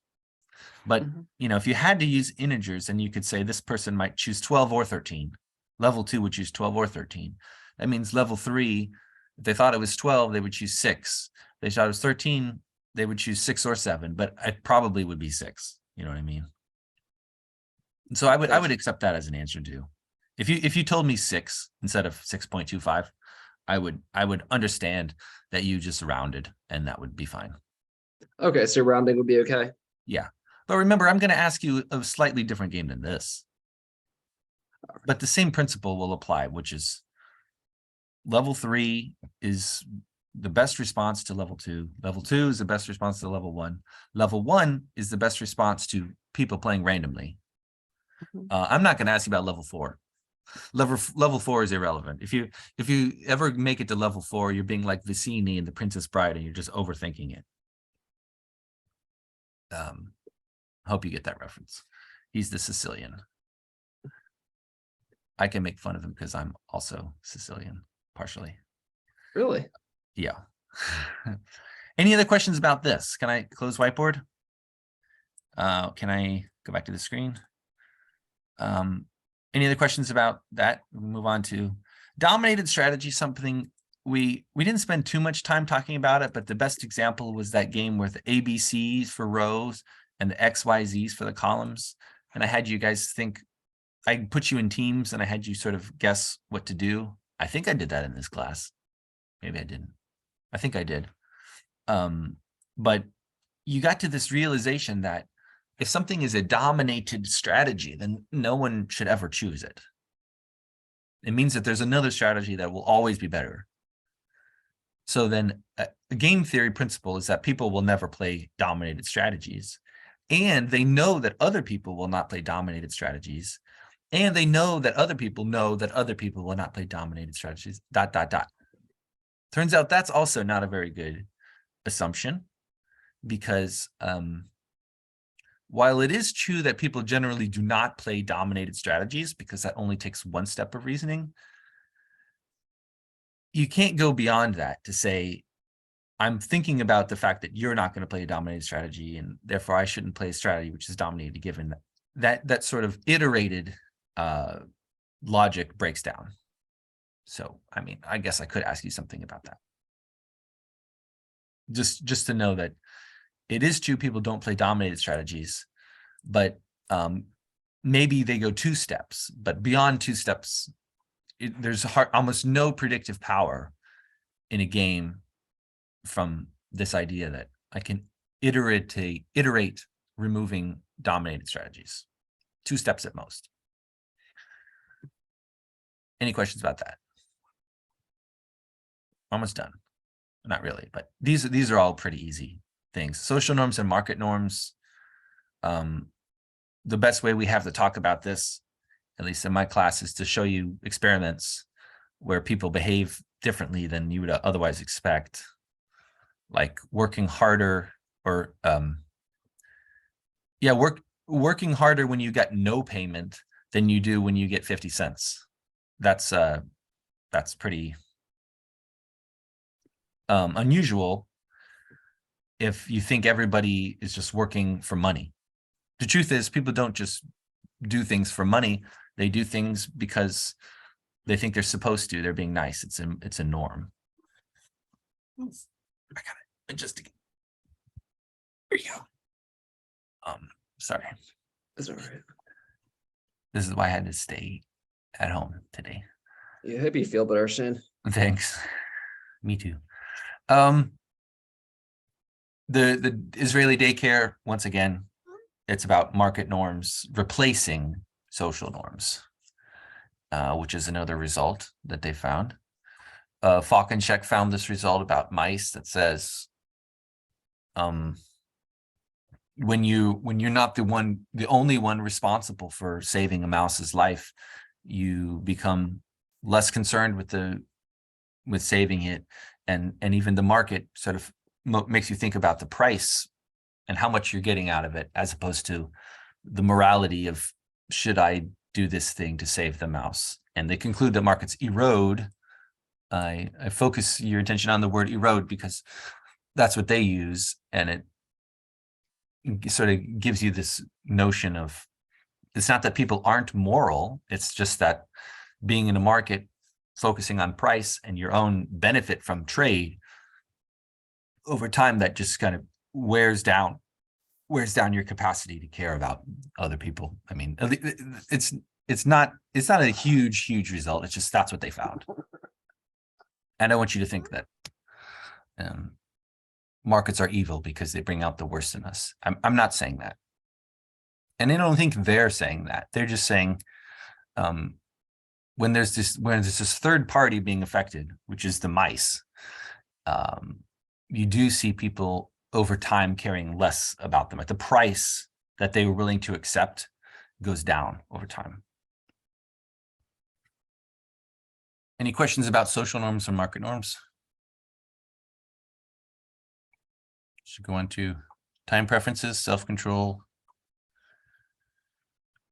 But you know, if you had to use integers, and you could say this person might choose 12 or 13. Level 2 would choose 12 or 13. That means level 3, if they thought it was 12, they would choose 6. If they thought it was 13, they would choose 6 or 7, but it probably would be 6. You know what I mean? So I would Gotcha. accept that as an answer too. If you told me 6 instead of 6.25, I would understand that you just rounded and that would be fine. Okay, so rounding would be okay. Yeah. But remember, I'm going to ask you a slightly different game than this. But the same principle will apply, which is level 3 is the best response to level 2. Level 2 is the best response to level 1. Level 1 is the best response to people playing randomly. I'm not going to ask you about level 4. Level 4 is irrelevant. If you ever make it to level 4, you're being like Vicini in The Princess Bride, and you're just overthinking it. Hope you get that reference. He's the Sicilian. I can make fun of him because I'm also Sicilian, partially. Really? Yeah. Any other questions about this? Can I close whiteboard? Can I go back to the screen? Any other questions about that? We'll move on to dominated strategy, something we didn't spend too much time talking about it, but the best example was that game with ABCs for rows and the XYZs for the columns. And I had you guys think, I put you in teams and I had you sort of guess what to do. I think I did that in this class. Maybe I didn't. I think I did. But you got to this realization that if something is a dominated strategy, then no one should ever choose it. It means that there's another strategy that will always be better. So then a game theory principle is that people will never play dominated strategies. And they know that other people will not play dominated strategies. And they know that other people will not play dominated strategies, ... Turns out that's also not a very good assumption, because while it is true that people generally do not play dominated strategies, because that only takes one step of reasoning, you can't go beyond that to say, I'm thinking about the fact that you're not going to play a dominated strategy, and therefore I shouldn't play a strategy which is dominated, given that sort of iterated logic breaks down. So, I mean, I guess I could ask you something about that. Just to know that it is true people don't play dominated strategies, but maybe they go 2 steps, but beyond 2 steps, there's almost no predictive power in a game from this idea that I can iterate removing dominated strategies. 2 steps at most. Any questions about that? Almost done. Not really, but these are all pretty easy things. Social norms and market norms. The best way we have to talk about this, at least in my class, is to show you experiments where people behave differently than you would otherwise expect, like working harder, or working harder when you get no payment than you do when you get 50 cents. That's pretty unusual if you think everybody is just working for money. The truth is, people don't just do things for money. They do things because they think they're supposed to. They're being nice. It's a norm. I got it. Just again. Here you go. Sorry. That's all right. This is why I had to stay at home today. Yeah, hope you feel better soon. Thanks. Me too. The Israeli daycare, once again, it's about market norms replacing social norms, which is another result that they found. Falkencheck found this result about mice that says, when you're not the only one responsible for saving a mouse's life, you become less concerned with saving it, and even the market sort of makes you think about the price and how much you're getting out of it, as opposed to the morality of, should I do this thing to save the mouse? And they conclude that markets erode. I focus your attention on the word erode because that's what they use, and it sort of gives you this notion of, it's not that people aren't moral, it's just that being in a market, focusing on price and your own benefit from trade, over time that just kind of wears down wears down your capacity to care about other people. I mean, it's not a huge result. It's just that's what they found. And I want you to think that markets are evil because they bring out the worst in us. I'm not saying that. And I don't think they're saying that. They're just saying when there's this third party being affected, which is the mice, you do see people over time caring less about them. Like the price that they were willing to accept goes down over time. Any questions about social norms or market norms? Should go on to time preferences, self-control.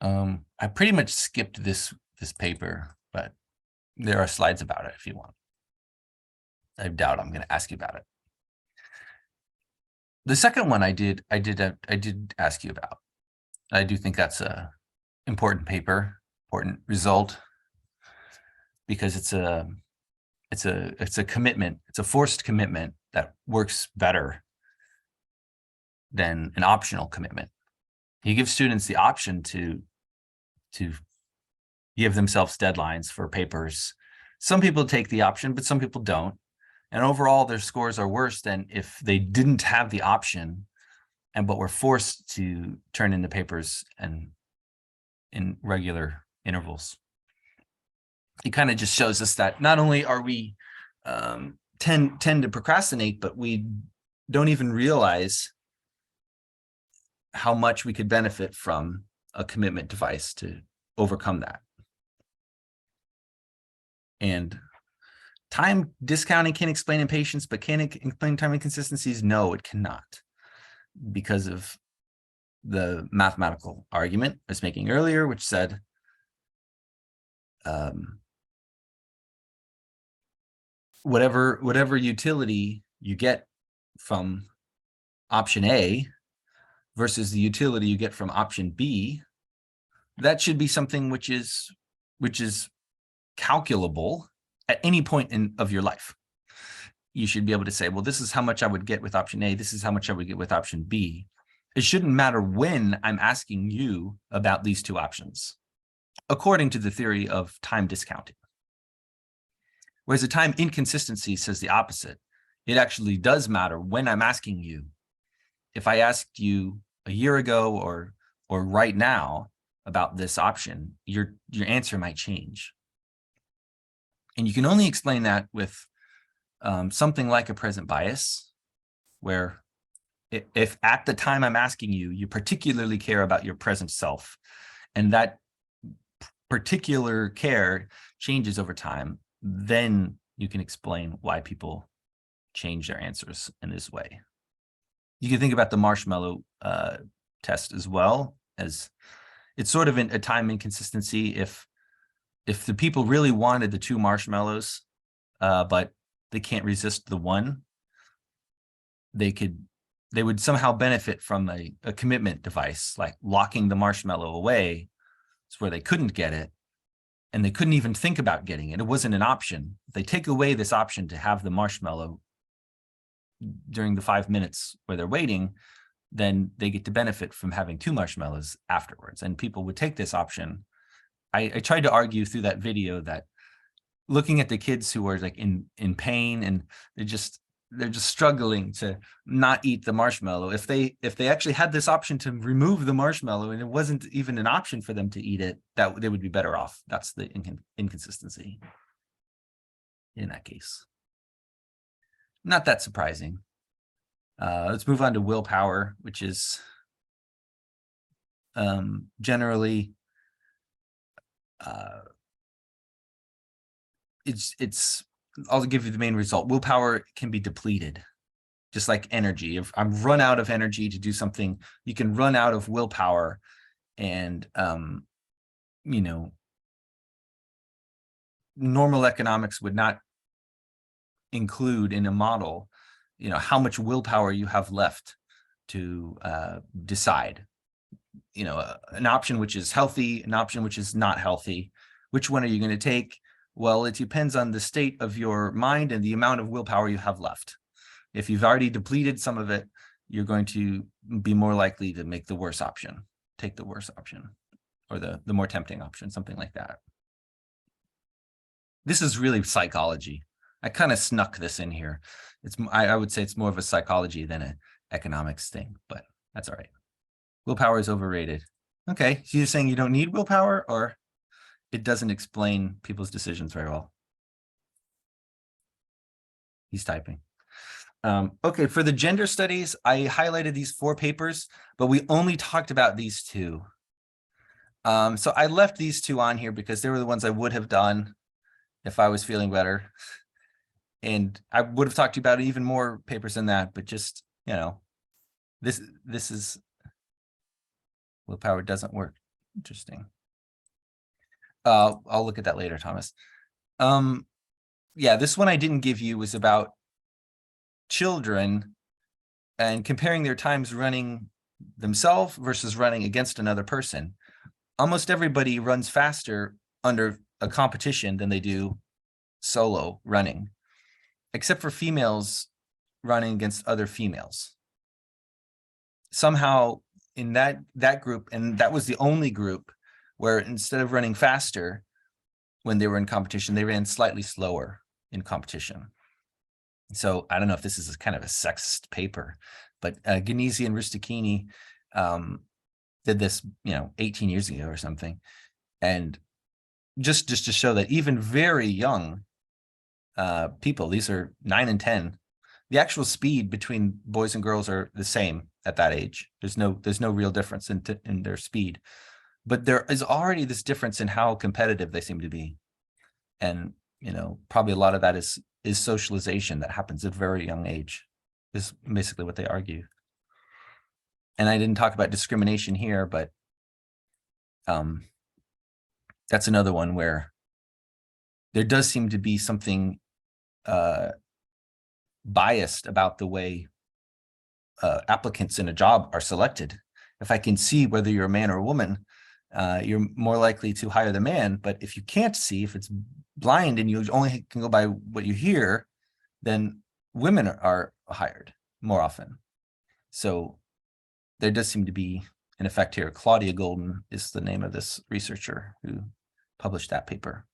I pretty much skipped this paper, but there are slides about it if you want. I doubt I'm going to ask you about it. The second one I did ask you about. I do think that's a important paper, important result, because it's a commitment. It's a forced commitment that works better than an optional commitment. You give students the option to give themselves deadlines for papers. Some people take the option, but some people don't. And overall, their scores are worse than if they didn't have the option but were forced to turn in the papers and in regular intervals. It kind of just shows us that not only are we tend to procrastinate, but we don't even realize how much we could benefit from a commitment device to overcome that. And time discounting can explain impatience, but can it explain time inconsistencies? No, it cannot, because of the mathematical argument I was making earlier, which said whatever utility you get from option A versus the utility you get from option B, that should be something which is calculable at any point of your life. You should be able to say, well, this is how much I would get with option A. This is how much I would get with option B. It shouldn't matter when I'm asking you about these two options, according to the theory of time discounting. Whereas the time inconsistency says the opposite. It actually does matter when I'm asking you. If I asked you a year ago or right now about this option, your answer might change. And you can only explain that with something like a present bias, where if at the time I'm asking you, you particularly care about your present self, and that particular care changes over time, then you can explain why people change their answers in this way. You can think about the marshmallow test as well, as it's sort of a time inconsistency. If the people really wanted the 2 marshmallows, but they can't resist the one, they would somehow benefit from a commitment device, like locking the marshmallow away, it's where they couldn't get it, and they couldn't even think about getting it. It wasn't an option. If they take away this option to have the marshmallow during the 5 minutes where they're waiting, then they get to benefit from having 2 marshmallows afterwards. And people would take this option. I tried to argue through that video that looking at the kids who are like in pain and they're just struggling to not eat the marshmallow. If they actually had this option to remove the marshmallow and it wasn't even an option for them to eat it, that they would be better off. That's the inconsistency in that case. Not that surprising. Let's move on to willpower, which is generally I'll give you the main result. Willpower can be depleted, just like energy. If I'm run out of energy to do something, you can run out of willpower, and normal economics would not include in a model, how much willpower you have left to decide. An option which is healthy, an option which is not healthy. Which one are you going to take? Well, it depends on the state of your mind and the amount of willpower you have left. If you've already depleted some of it, you're going to be more likely to make the worse option, take the worse option, or the more tempting option, something like that. This is really psychology. I kind of snuck this in here. I would say it's more of a psychology than an economics thing, but that's all right. Willpower is overrated. Okay, so you're saying you don't need willpower, or it doesn't explain people's decisions very well? He's typing. Okay, for the gender studies, I highlighted these 4 papers, but we only talked about these 2. So I left these 2 on here because they were the ones I would have done if I was feeling better. And I would have talked to you about even more papers than that, but just, you know, this is willpower doesn't work. Interesting. I'll look at that later, Thomas. Yeah, this one I didn't give you was about children and comparing their times running themselves versus running against another person. Almost everybody runs faster under a competition than they do solo running, except for females running against other females. Somehow in that group, and that was the only group where instead of running faster when they were in competition, they ran slightly slower in competition. So I don't know if this is kind of a sexist paper, but Ganese and Rusticchini did this, 18 years ago or something. And just to show that even very young people, these are 9 and 10, the actual speed between boys and girls are the same at that age. There's no real difference in their speed, but there is already this difference in how competitive they seem to be. And, probably a lot of that is socialization that happens at a very young age, is basically what they argue. And I didn't talk about discrimination here, but that's another one where there does seem to be something biased about the way applicants in a job are selected. If I can see whether you're a man or a woman, you're more likely to hire the man. But if you can't see, if it's blind and you only can go by what you hear, then women are hired more often. So there does seem to be an effect here. Claudia Golden is the name of this researcher who published that paper.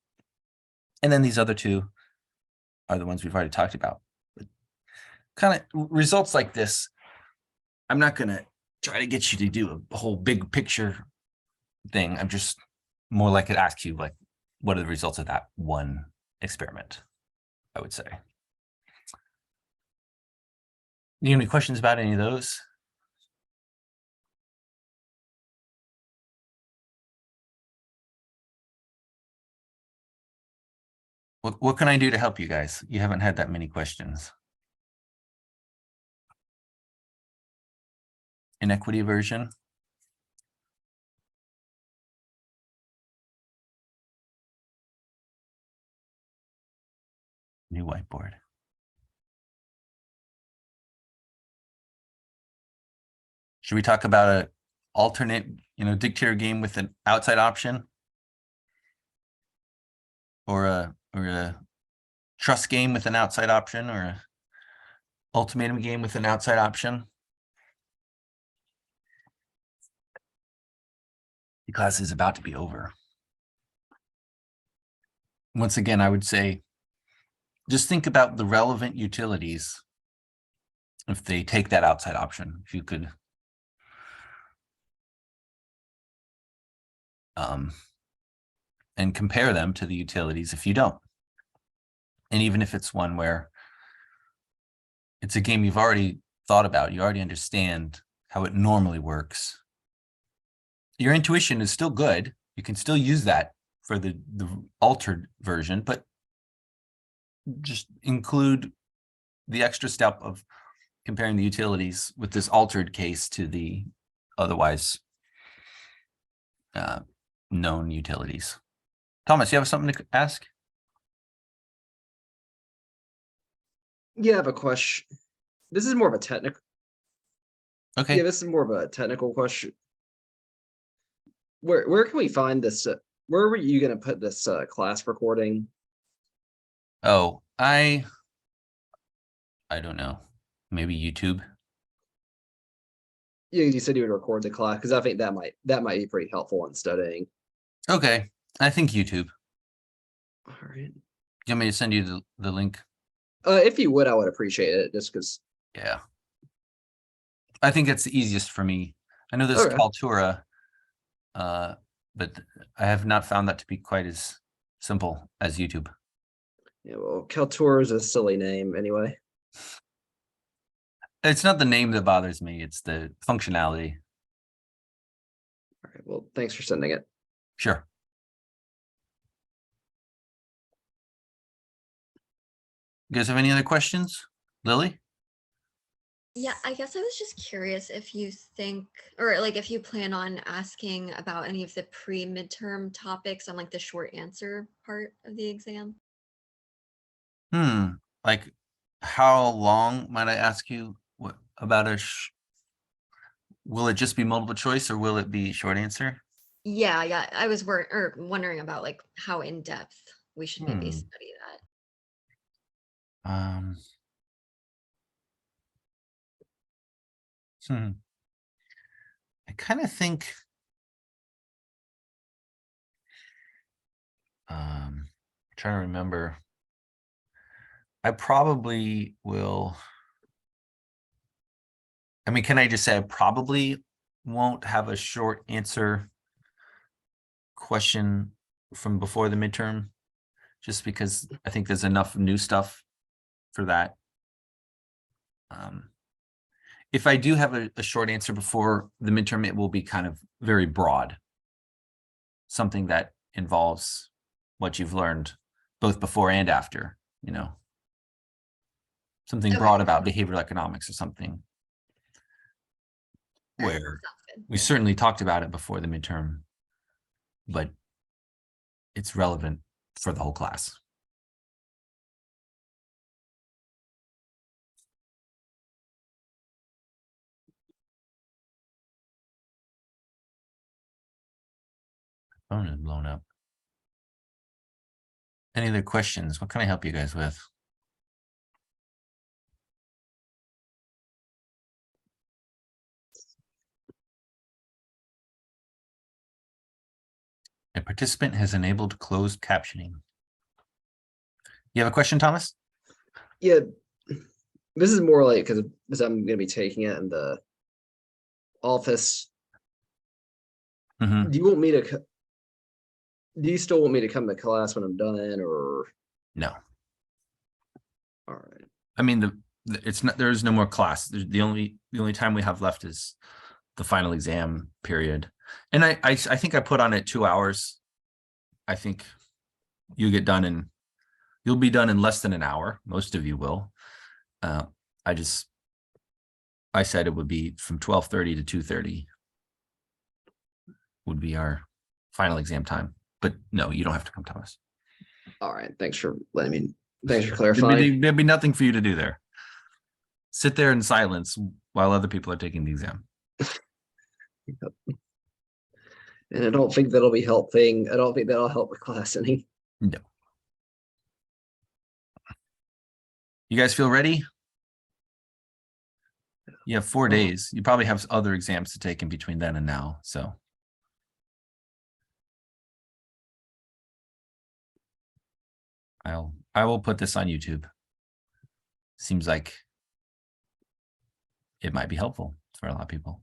And then these other 2 are the ones we've already talked about. But kind of results like this, I'm not going to try to get you to do a whole big picture thing. I'm just more likely to ask you, like, what are the results of that one experiment, I would say. You have any questions about any of those? What can I do to help you guys? You haven't had that many questions. Inequity aversion. New whiteboard. Should we talk about a alternate, dictator game with an outside option? Or a trust game with an outside option, or a ultimatum game with an outside option? The class is about to be over. Once again, I would say, just think about the relevant utilities if they take that outside option. If you could and compare them to the utilities if you don't. And even if it's one where it's a game you've already thought about, you already understand how it normally works, your intuition is still good. You can still use that for the altered version, but just include the extra step of comparing the utilities with this altered case to the otherwise known utilities. Thomas, you have something to ask? Yeah, I have a question. This is more of a technical. Okay. Yeah, this is more of a technical question. Where can we find this? Where were you going to put this class recording? Oh, I don't know. Maybe YouTube. You said you would record the class, because I think that might be pretty helpful in studying. Okay, I think YouTube. All right. Do you want me to send you the link? If you would, I would appreciate it, just because. Yeah. I think it's the easiest for me. I know there's Okay. Kaltura, but I have not found that to be quite as simple as YouTube. Yeah, well, Kaltura is a silly name anyway. It's not the name that bothers me, it's the functionality. All right, well, thanks for sending it. Sure. You guys have any other questions? Lily? Yeah, I guess I was just curious if you think, or like if you plan on asking about any of the pre-midterm topics on like the short answer part of the exam. Like how long might I ask you what about will it just be multiple choice or will it be short answer? Yeah, I was wondering about like how in depth we should maybe Hmm. study that. I kind of think trying to remember. I probably will. I mean, can I just say I probably won't have a short answer question from before the midterm, just because I think there's enough new stuff for that. If I do have a short answer before the midterm, it will be kind of very broad. Something that involves what you've learned both before and after, you know. Something Okay. broad about behavioral economics or something. All right, Where sounds good. we certainly talked about it before the midterm, but it's relevant for the whole class. Phone is blown up. Any other questions? What can I help you guys with? A participant has enabled closed captioning. You have a question, Thomas? Yeah, this is more like because I'm going to be taking it in the office. Mhm. Do you want me to? Do you still want me to come to class when I'm done, or? No. All right. I mean, it's not. There is no more class. The only time we have left is the final exam period, and I think I put on it 2 hours. I think you get done in. You'll be done in less than an hour. Most of you will. I said it would be from 12:30 to 2:30 would be our final exam time. But no, you don't have to come to us. All right. Thanks for letting me. Thanks for clarifying. There'd be nothing for you to do there. Sit there in silence while other people are taking the exam. And I don't think that'll be helping. I don't think that'll help with class any. No. You guys feel ready? You have 4 days. You probably have other exams to take in between then and now. So I will put this on YouTube. Seems like it might be helpful for a lot of people.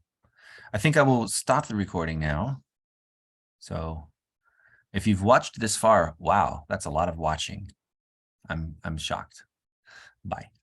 I think I will stop the recording now. So if you've watched this far, wow, that's a lot of watching. I'm shocked. Bye.